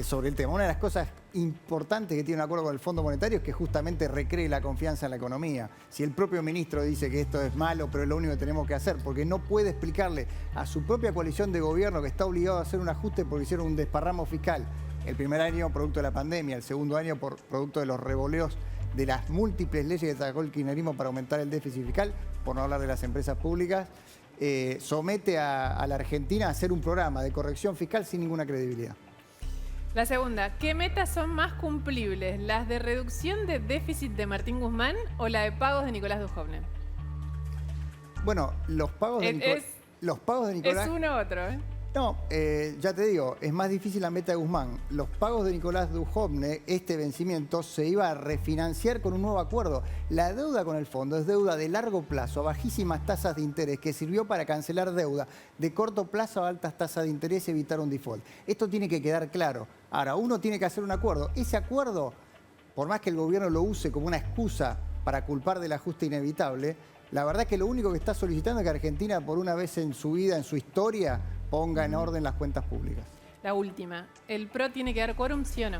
sobre el tema, una de las cosas importantes que tiene un acuerdo con el Fondo Monetario es que justamente recree la confianza en la economía. Si el propio ministro dice que esto es malo, pero es lo único que tenemos que hacer, porque no puede explicarle a su propia coalición de gobierno que está obligado a hacer un ajuste porque hicieron un desparramo fiscal. El primer año producto de la pandemia, el segundo año producto de los revoleos de las múltiples leyes que sacó el kirchnerismo para aumentar el déficit fiscal, por no hablar de las empresas públicas, somete a la Argentina a hacer un programa de corrección fiscal sin ninguna credibilidad. La segunda, ¿qué metas son más cumplibles? ¿Las de reducción de déficit de Martín Guzmán o la de pagos de Nicolás Dujovne? Bueno, los pagos de Nicolás... Es uno u otro, ¿eh? No, ya te digo, es más difícil la meta de Guzmán. Los pagos de Nicolás Dujovne, este vencimiento, se iba a refinanciar con un nuevo acuerdo. La deuda con el fondo es deuda de largo plazo, a bajísimas tasas de interés, que sirvió para cancelar deuda de corto plazo a altas tasas de interés y evitar un default. Esto tiene que quedar claro. Ahora, uno tiene que hacer un acuerdo. Ese acuerdo, por más que el gobierno lo use como una excusa para culpar del ajuste inevitable, la verdad es que lo único que está solicitando es que Argentina, por una vez en su vida, en su historia, ponga en orden las cuentas públicas. La última, ¿el PRO tiene que dar quórum, sí o no?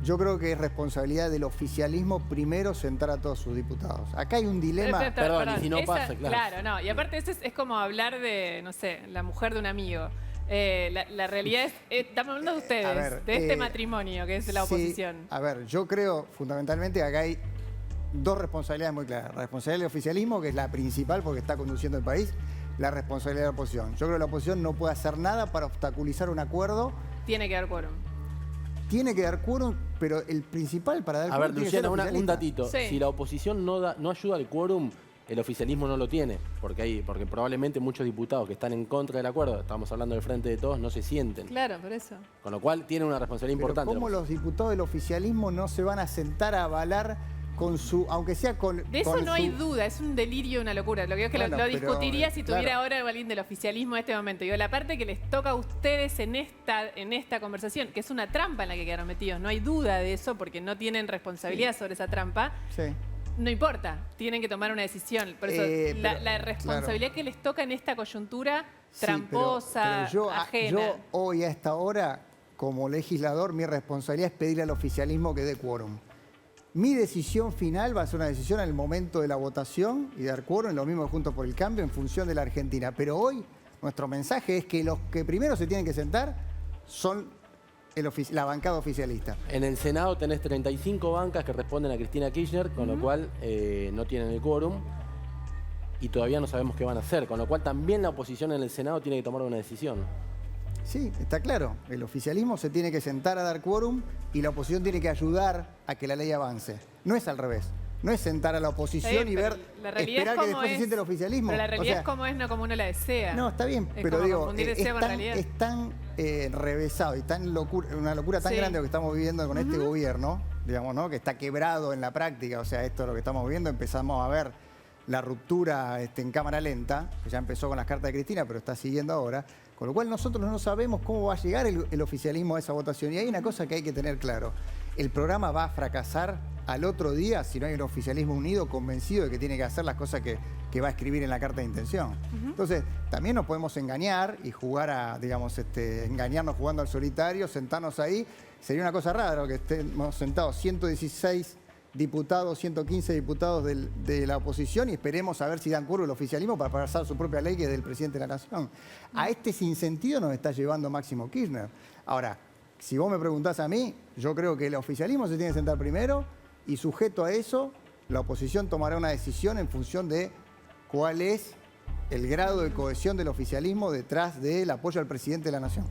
Yo creo que es responsabilidad del oficialismo primero sentar a todos sus diputados. Acá hay un dilema... Perdón, y si no pasa, claro. Claro, no. Y aparte eso es como hablar de, no sé, la mujer de un amigo. La realidad es, estamos hablando de ustedes, de este matrimonio que es la oposición. Sí, a ver, yo creo fundamentalmente que acá hay 2 responsabilidades muy claras. La responsabilidad del oficialismo, que es la principal porque está conduciendo el país, la responsabilidad de la oposición. Yo creo que la oposición no puede hacer nada para obstaculizar un acuerdo. Tiene que dar quórum. Tiene que dar quórum, pero el principal para dar quórum... A ver, Luciana, un datito. Sí. Si la oposición no ayuda al quórum, el oficialismo no lo tiene, porque probablemente muchos diputados que están en contra del acuerdo, estamos hablando del Frente de Todos, no se sienten. Claro, por eso. Con lo cual tiene una responsabilidad Pero importante. ¿cómo los diputados del oficialismo no se van a sentar a avalar con su, aunque sea con... De eso con no hay duda, es un delirio, una locura. Lo que digo es que Bueno, lo pero, discutiría si tuviera claro. ahora alguien del oficialismo en este momento. Digo, la parte que les toca a ustedes en esta conversación, que es una trampa en la que quedaron metidos, no hay duda de eso porque no tienen responsabilidad sobre esa trampa. Sí. No importa, tienen que tomar una decisión. Por eso, la responsabilidad que les toca en esta coyuntura tramposa, pero ajena. yo hoy a esta hora, como legislador, mi responsabilidad es pedirle al oficialismo que dé quórum. Mi decisión final va a ser una decisión en el momento de la votación y dar quórum, lo mismo Juntos por el Cambio, en función de la Argentina. Pero hoy nuestro mensaje es que los que primero se tienen que sentar son la bancada oficialista. En el Senado tenés 35 bancas que responden a Cristina Kirchner, con lo cual no tienen el quórum y todavía no sabemos qué van a hacer, con lo cual también la oposición en el Senado tiene que tomar una decisión. Sí, está claro. El oficialismo se tiene que sentar a dar quórum y la oposición tiene que ayudar a que la ley avance. No es al revés. No es sentar a la oposición y ver, esperar que después se siente el oficialismo. Pero la realidad es como es, no como uno la desea. No, está bien, es pero digo, es tan revesado y una locura tan grande lo que estamos viviendo con este gobierno, digamos, ¿no? Que está quebrado en la práctica. O sea, esto es lo que estamos viviendo. Empezamos a ver la ruptura en cámara lenta, que ya empezó con las cartas de Cristina, pero está siguiendo ahora. Con lo cual nosotros no sabemos cómo va a llegar el oficialismo a esa votación. Y hay una cosa que hay que tener claro. El programa va a fracasar al otro día si no hay un oficialismo unido, convencido de que tiene que hacer las cosas que va a escribir en la carta de intención. Entonces, también nos podemos engañar y jugar a, digamos, engañarnos jugando al solitario, sentarnos ahí. Sería una cosa rara, ¿no? Que estemos sentados 116 diputados, 115 diputados de la oposición y esperemos a ver si dan curvo el oficialismo para pasar su propia ley, que es del presidente de la Nación. A este sinsentido nos está llevando Máximo Kirchner. Ahora, si vos me preguntás a mí, yo creo que el oficialismo se tiene que sentar primero y sujeto a eso, la oposición tomará una decisión en función de cuál es el grado de cohesión del oficialismo detrás del apoyo al presidente de la Nación.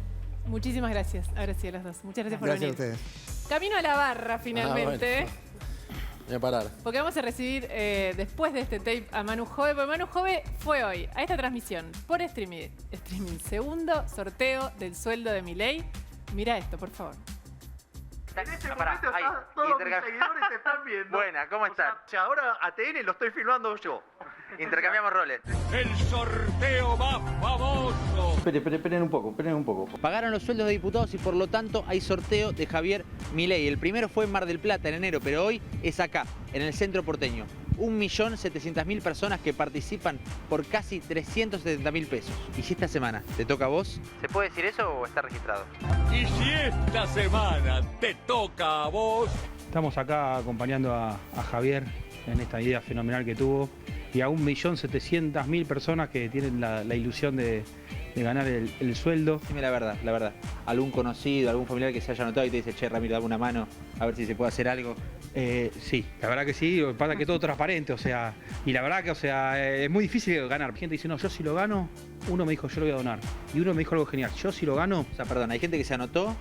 Muchísimas gracias. Ahora sí, a las dos. Muchas gracias por venir. Gracias a ustedes. Camino a la barra, finalmente. Bueno. Voy a parar. Porque vamos a recibir después de este tape a Manu Jove, porque Manu Jove fue hoy a esta transmisión por streaming. Segundo sorteo del sueldo de Milei. Mira esto, por favor. En este momento todos mis seguidores te están viendo. Buena, ¿cómo están? O sea, ahora ATN lo estoy filmando yo. Intercambiamos roles. El sorteo más famoso. Esperen un poco. Pagaron los sueldos de diputados y por lo tanto hay sorteo de Javier Milei. El primero fue en Mar del Plata en enero, pero hoy es acá, en el centro porteño. 1.700.000 personas que participan por casi 370.000 pesos. ¿Y si esta semana te toca a vos? ¿Se puede decir eso o está registrado? Y si esta semana te toca a vos. Estamos acá acompañando a Javier en esta idea fenomenal que tuvo y a 1.700.000 personas que tienen la ilusión de ganar el sueldo. Dime la verdad. ¿Algún conocido, algún familiar que se haya anotado y te dice, che, Ramiro, dame una mano a ver si se puede hacer algo? Sí, la verdad que sí. Lo que pasa es que todo transparente, o sea, y la verdad que, o sea, es muy difícil ganar. Gente dice, no, yo si lo gano, uno me dijo, yo lo voy a donar. Y uno me dijo algo genial, yo si lo gano... O sea, perdón, hay gente que se anotó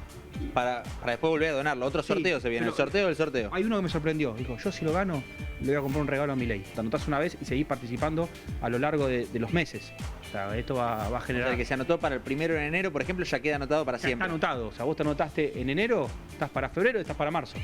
para después volver a donarlo. Otro sorteo se viene, el sorteo del sorteo. Hay uno que me sorprendió, dijo, yo si lo gano, le voy a comprar un regalo a Milei. Te anotás una vez y seguís participando a lo largo de los meses. O sea, esto va a generar... O sea, el que se anotó para el 1 de enero, por ejemplo, ya queda anotado para siempre. Está anotado, o sea, vos te anotaste en enero, estás para febrero y estás para marzo.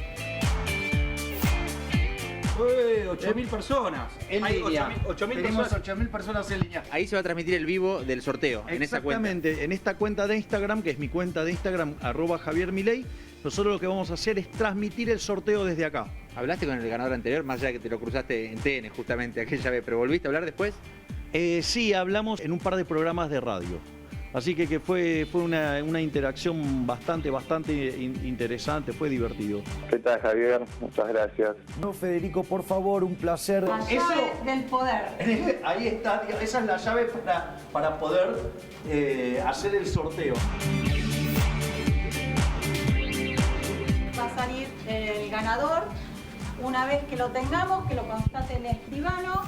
8.000 personas en línea. 8.000 personas en línea. Ahí se va a transmitir el vivo del sorteo, en esa cuenta. Exactamente, en esta cuenta de Instagram, que es mi cuenta de Instagram, @JavierMilei, nosotros lo que vamos a hacer es transmitir el sorteo desde acá. ¿Hablaste con el ganador anterior? Más allá de que te lo cruzaste en TN justamente aquella vez, pero ¿volviste a hablar después? Sí, hablamos en un par de programas de radio. Así que fue una interacción bastante interesante, fue divertido. ¿Qué tal, Javier? Muchas gracias. No, Federico, por favor, un placer. La llave del poder. Ahí está, esa es la llave para poder hacer el sorteo. Va a salir el ganador. Una vez que lo tengamos, que lo constate el escribano,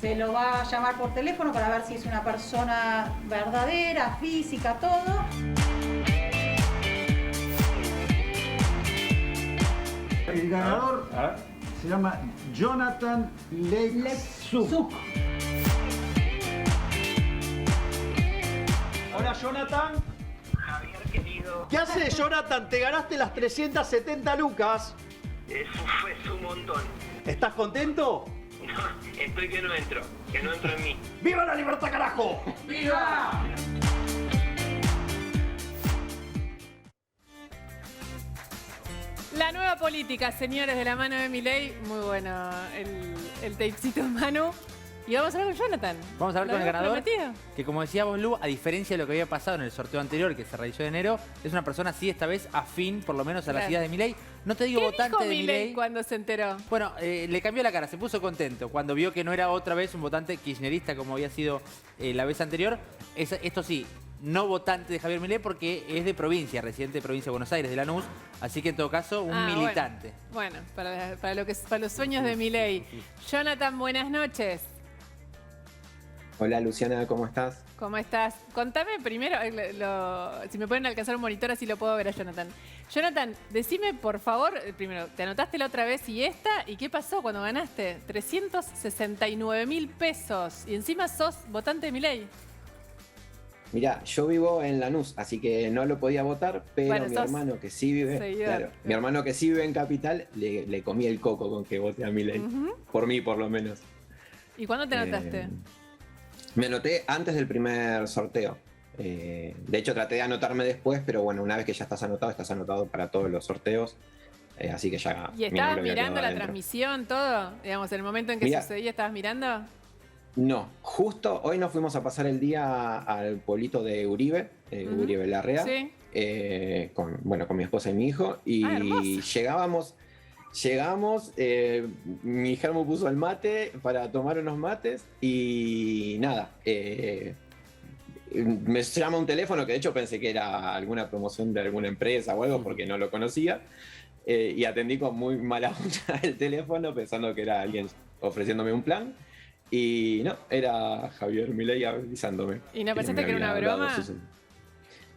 se lo va a llamar por teléfono para ver si es una persona verdadera, física, todo. El ganador se llama Jonathan Lexuk. Hola, Jonathan. Javier, querido. ¿Qué haces, Jonathan? Te ganaste las 370 lucas. Eso fue un montón. ¿Estás contento? No, estoy que no entro en mí. ¡Viva la libertad, carajo! ¡Viva! La nueva política, señores, de la mano de Milei. Muy bueno el tapecito, Manu. Y vamos a hablar con Jonathan. Vamos a hablar con el ganador, prometido. que como decía vos, Lu, a diferencia de lo que había pasado en el sorteo anterior que se realizó en enero, es una persona, sí, esta vez afín, por lo menos, a las ideas de Milei. No te digo votante dijo de Milei cuando se enteró? Bueno, le cambió la cara, se puso contento cuando vio que no era otra vez un votante kirchnerista como había sido la vez anterior. Esto sí, no votante de Javier Milei porque es de provincia, residente de provincia de Buenos Aires, de Lanús, así que en todo caso un militante. Bueno, para los sueños de Milei. Jonathan, buenas noches. Hola Luciana, ¿cómo estás? ¿Cómo estás? Contame primero, si me pueden alcanzar un monitor así lo puedo ver a Jonathan. Jonathan, decime por favor, primero, ¿te anotaste la otra vez y esta? ¿Y qué pasó cuando ganaste? 369.000 pesos. Y encima sos votante de Milei. Mirá, yo vivo en Lanús, así que no lo podía votar, pero Bueno, mi sos hermano que sí vive, seguidor. claro, mi hermano que sí vive en Capital, le comí el coco con que voté a Milei. Por mí, por lo menos. ¿Y cuándo te anotaste? Me anoté antes del primer sorteo. De hecho, traté de anotarme después, pero bueno, una vez que ya estás anotado para todos los sorteos. Así que ya. ¿Y estabas mirando la transmisión, todo? Digamos, en el momento en que sucedía, ¿estabas mirando? No, justo hoy nos fuimos a pasar el día al pueblito de Uribe, Uribe Larrea, Sí. con mi esposa y mi hijo, y llegamos, mi Germo puso el mate para tomar unos mates y nada, me llama un teléfono que de hecho pensé que era alguna promoción de alguna empresa o algo porque no lo conocía, y atendí con muy mala onda el teléfono pensando que era alguien ofreciéndome un plan. Y no, era Javier Milei avisándome. ¿Y no pensaste que era una broma?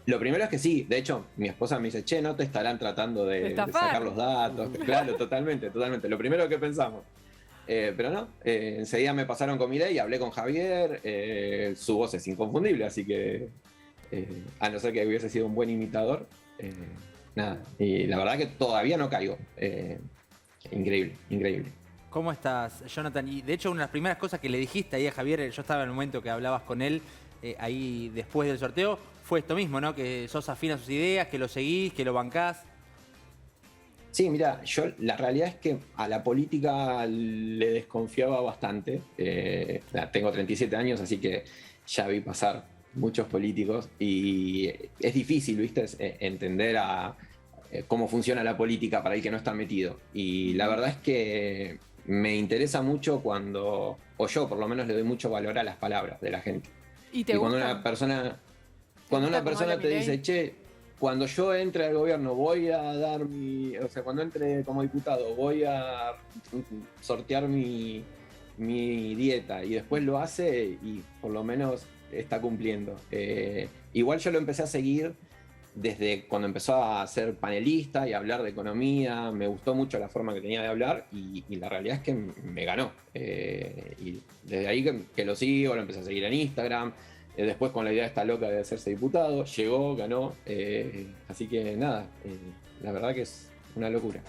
Lo primero es que sí, de hecho, mi esposa me dice, che, no te estarán tratando de sacar los datos. Claro, totalmente. Lo primero que pensamos. Pero no, enseguida me pasaron con Milei, hablé con Javier, su voz es inconfundible, así que a no ser que hubiese sido un buen imitador, nada. Y la verdad que todavía no caigo. Increíble. ¿Cómo estás, Jonathan? Y de hecho, una de las primeras cosas que le dijiste ahí a Javier, yo estaba en el momento que hablabas con él, ahí después del sorteo, fue esto mismo, ¿no? Que sos afín a sus ideas, que lo seguís, que lo bancás. Sí, mira, yo la realidad es que a la política le desconfiaba bastante. Tengo 37 años, así que ya vi pasar muchos políticos y es difícil, ¿viste? Entender cómo funciona la política para el que no está metido. Y la verdad es que me interesa mucho o yo por lo menos le doy mucho valor a las palabras de la gente. Y cuando una persona te dice, che, cuando yo entre al gobierno voy a dar cuando entre como diputado voy a sortear mi dieta y después lo hace y por lo menos está cumpliendo. Igual yo lo empecé a seguir desde cuando empezó a ser panelista y a hablar de economía, me gustó mucho la forma que tenía de hablar y la realidad es que me ganó. Y desde ahí que lo sigo, lo empecé a seguir en Instagram, después con la idea esta loca de hacerse diputado, llegó, ganó, así que nada, la verdad que es una locura.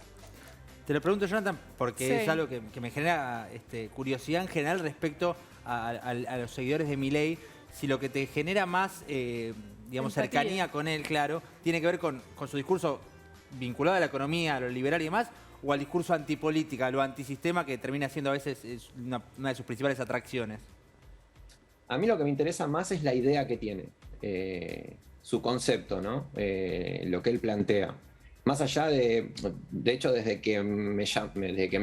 Te lo pregunto, Jonathan, porque Sí. es algo que me genera curiosidad en general respecto a los seguidores de Milei, si lo que te genera más Empatía. cercanía con él, claro, tiene que ver con su discurso vinculado a la economía, a lo liberal y demás, o al discurso antipolítica, a lo antisistema que termina siendo a veces una de sus principales atracciones. A mí lo que me interesa más es la idea que tiene, su concepto, ¿no? Lo que él plantea. Más allá de hecho, desde que me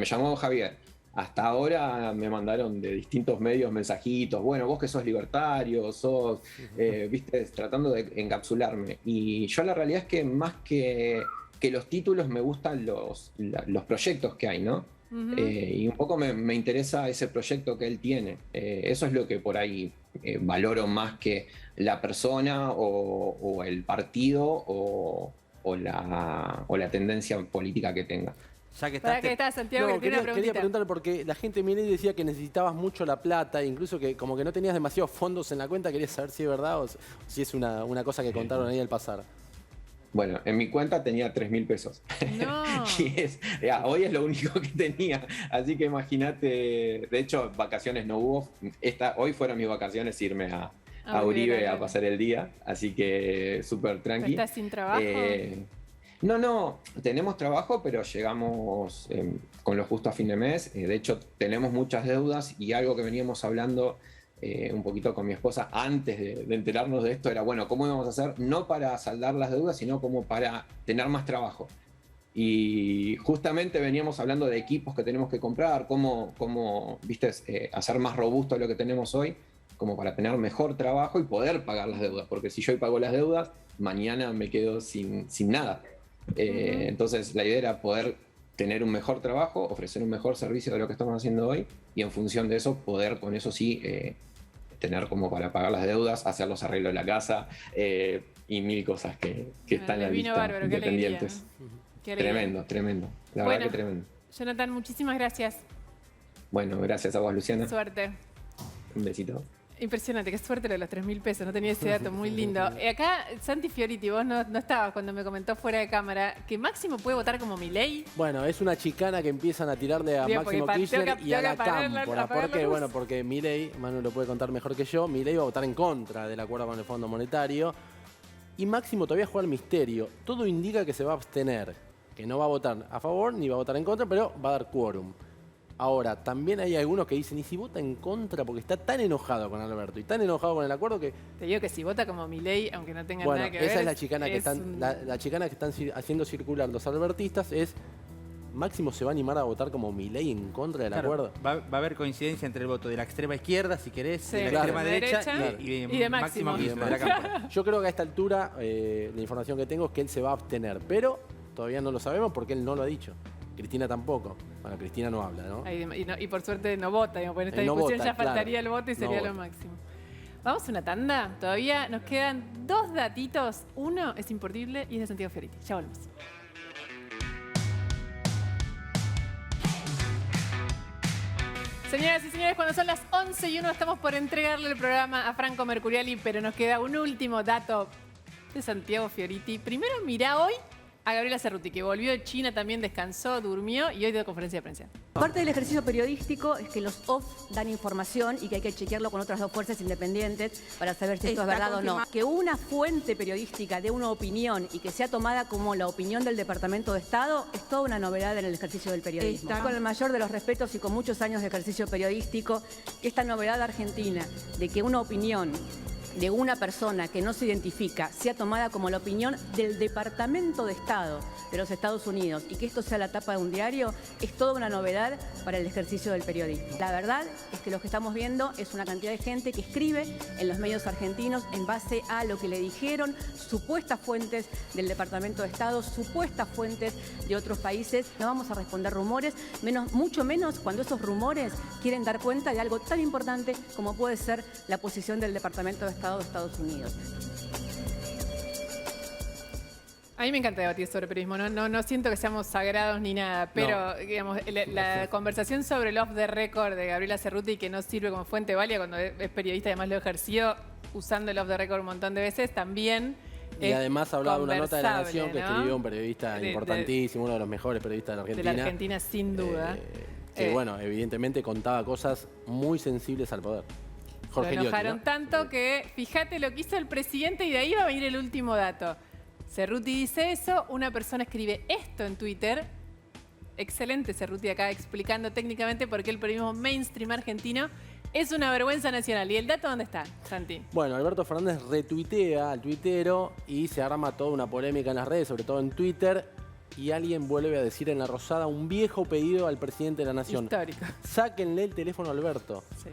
llamó Javier, hasta ahora me mandaron de distintos medios mensajitos, bueno, vos que sos libertario, viste, tratando de encapsularme. Y yo la realidad es que más que los títulos me gustan los proyectos que hay, ¿no? Y un poco me interesa ese proyecto que él tiene. Eso es lo que por ahí valoro más que la persona o el partido o la tendencia política que tenga. Ya que ¿Para qué estás, Santiago? Que tiene una quería preguntita. preguntarle porque la gente de Milei decía que necesitabas mucho la plata, incluso que como que no tenías demasiados fondos en la cuenta, quería saber si es verdad o si es una cosa que contaron ahí al pasar. Bueno, en mi cuenta tenía 3.000 pesos. No. Hoy es lo único que tenía. Así que imagínate, de hecho, vacaciones no hubo. Hoy fueron mis vacaciones irme a Uribe a pasar el día. Así que súper tranqui. ¿Estás sin trabajo? No, tenemos trabajo, pero llegamos con lo justo a fin de mes. De hecho, tenemos muchas deudas y algo que veníamos hablando un poquito con mi esposa antes de enterarnos de esto era, bueno, ¿cómo íbamos a hacer? No para saldar las deudas, sino como para tener más trabajo. Y justamente veníamos hablando de equipos que tenemos que comprar, cómo ¿viste? Hacer más robusto lo que tenemos hoy, como para tener mejor trabajo y poder pagar las deudas. Porque si yo hoy pago las deudas, mañana me quedo sin nada. Entonces la idea era poder tener un mejor trabajo, ofrecer un mejor servicio de lo que estamos haciendo hoy y en función de eso poder con eso sí tener como para pagar las deudas, hacer los arreglos de la casa y mil cosas que están en la lista bárbaro, independientes. Qué alegría. Tremendo. La verdad que tremendo. Jonathan, muchísimas gracias. Bueno, gracias a vos, Luciana. Suerte. Un besito. Impresionante, qué suerte lo de los 3.000 pesos, no tenía ese dato, muy lindo. Acá, Santi Fioriti, vos no estabas cuando me comentó fuera de cámara que Máximo puede votar como Milei. Bueno, es una chicana que empiezan a tirarle a Máximo Kirchner y a la cámpora. Porque Milei, Manu lo puede contar mejor que yo, Milei va a votar en contra del acuerdo con el Fondo Monetario y Máximo todavía juega al misterio. Todo indica que se va a abstener, que no va a votar a favor ni va a votar en contra, pero va a dar quórum. Ahora, también hay algunos que dicen, ¿y si vota en contra? Porque está tan enojado con Alberto y tan enojado con el acuerdo que... Te digo que si vota como Milei, aunque no tenga bueno, nada que ver... esa es la chicana que están, la chicana que están haciendo circular los albertistas es... ¿Máximo se va a animar a votar como Milei en contra del acuerdo? Va a haber coincidencia entre el voto de la extrema izquierda, si querés, sí, de la extrema derecha y de Máximo. De la cámpora. Yo creo que a esta altura, la información que tengo es que él se va a abstener, pero todavía no lo sabemos porque él no lo ha dicho. Cristina tampoco. Bueno, Cristina no habla, ¿no? Y por suerte no vota, digamos, porque en esta discusión ya faltaría el voto y sería lo máximo. Vamos a una tanda. Todavía nos quedan 2 datitos. Uno es imperdible y es de Santiago Fioriti. Ya volvemos. Señoras y señores, cuando son las 11:01 estamos por entregarle el programa a Franco Mercuriali, pero nos queda un último dato de Santiago Fioriti. Primero, mirá hoy a Gabriela Cerruti, que volvió de China, también descansó, durmió y hoy dio conferencia de prensa. Parte del ejercicio periodístico es que los off dan información y que hay que chequearlo con otras 2 fuerzas independientes para saber si esto es verdad o no. Que una fuente periodística dé una opinión y que sea tomada como la opinión del Departamento de Estado es toda una novedad en el ejercicio del periodismo. Con el mayor de los respetos y con muchos años de ejercicio periodístico, esta novedad argentina de que una opinión de una persona que no se identifica sea tomada como la opinión del Departamento de Estado de los Estados Unidos y que esto sea la tapa de un diario es toda una novedad para el ejercicio del periodismo. La verdad es que lo que estamos viendo es una cantidad de gente que escribe en los medios argentinos en base a lo que le dijeron supuestas fuentes del Departamento de Estado, supuestas fuentes de otros países. No vamos a responder rumores, mucho menos cuando esos rumores quieren dar cuenta de algo tan importante como puede ser la posición del Departamento de Estado de Estados Unidos. A mí me encanta debatir sobre periodismo, no siento que seamos sagrados ni nada, pero digamos, la conversación sobre el off the record de Gabriela Cerruti, que no sirve como fuente válida cuando es periodista, además lo ejerció usando el off the record un montón de veces, también y además hablaba de una nota de La Nación que escribió un periodista importantísimo, uno de los mejores periodistas de la Argentina. De la Argentina, sin duda. Que bueno, evidentemente contaba cosas muy sensibles al poder. Jorge lo enojaron Liotti, ¿no? tanto que, fíjate lo que hizo el presidente y de ahí va a venir el último dato. Cerruti dice eso, una persona escribe esto en Twitter. Excelente Cerruti acá explicando técnicamente por qué el periodismo mainstream argentino es una vergüenza nacional. ¿Y el dato dónde está, Santi? Bueno, Alberto Fernández retuitea al tuitero y se arma toda una polémica en las redes, sobre todo en Twitter. Y alguien vuelve a decir en La Rosada un viejo pedido al presidente de la Nación. Histórico. Sáquenle el teléfono a Alberto. Sí.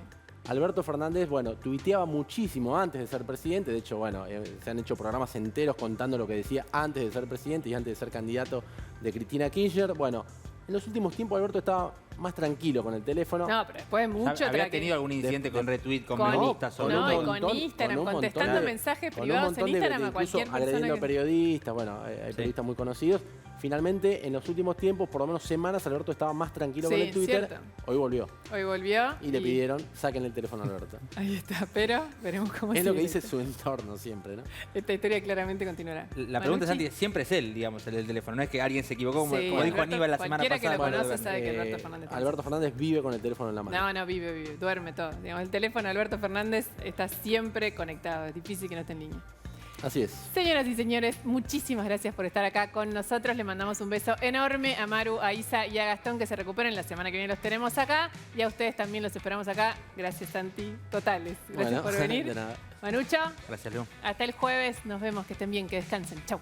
Alberto Fernández, bueno, tuiteaba muchísimo antes de ser presidente. De hecho, bueno, se han hecho programas enteros contando lo que decía antes de ser presidente y antes de ser candidato de Cristina Kirchner. Bueno, en los últimos tiempos Alberto estaba más tranquilo con el teléfono. No, pero después de mucho... ¿Había tenido algún incidente con retweet, con me gusta? Con Instagram, contestando mensajes privados en Instagram a cualquier persona. Agrediendo periodistas, bueno, hay periodistas muy conocidos. Finalmente, en los últimos tiempos, por lo menos semanas, Alberto estaba más tranquilo con el Twitter. Cierto. Hoy volvió. Y le pidieron, saquen el teléfono a Alberto. Ahí está, pero veremos cómo sigue. Es lo que dice su entorno siempre, ¿no? Esta historia claramente continuará. La pregunta, Santi, siempre es él, digamos, el del teléfono. No es que alguien se equivocó, como dijo Aníbal la semana pasada. Cualquiera que lo conoce sabe que Alberto Fernández... Alberto Fernández vive con el teléfono en la mano. No, vive, duerme todo. Digamos, el teléfono de Alberto Fernández está siempre conectado. Es difícil que no esté en línea. Así es. Señoras y señores, muchísimas gracias por estar acá con nosotros. Le mandamos un beso enorme a Maru, a Isa y a Gastón, que se recuperen. La semana que viene los tenemos acá. Y a ustedes también los esperamos acá. Gracias, Santi. Totales. Gracias por venir. De nada. Manucho. Gracias, Leo. Hasta el jueves. Nos vemos. Que estén bien, que descansen. Chau.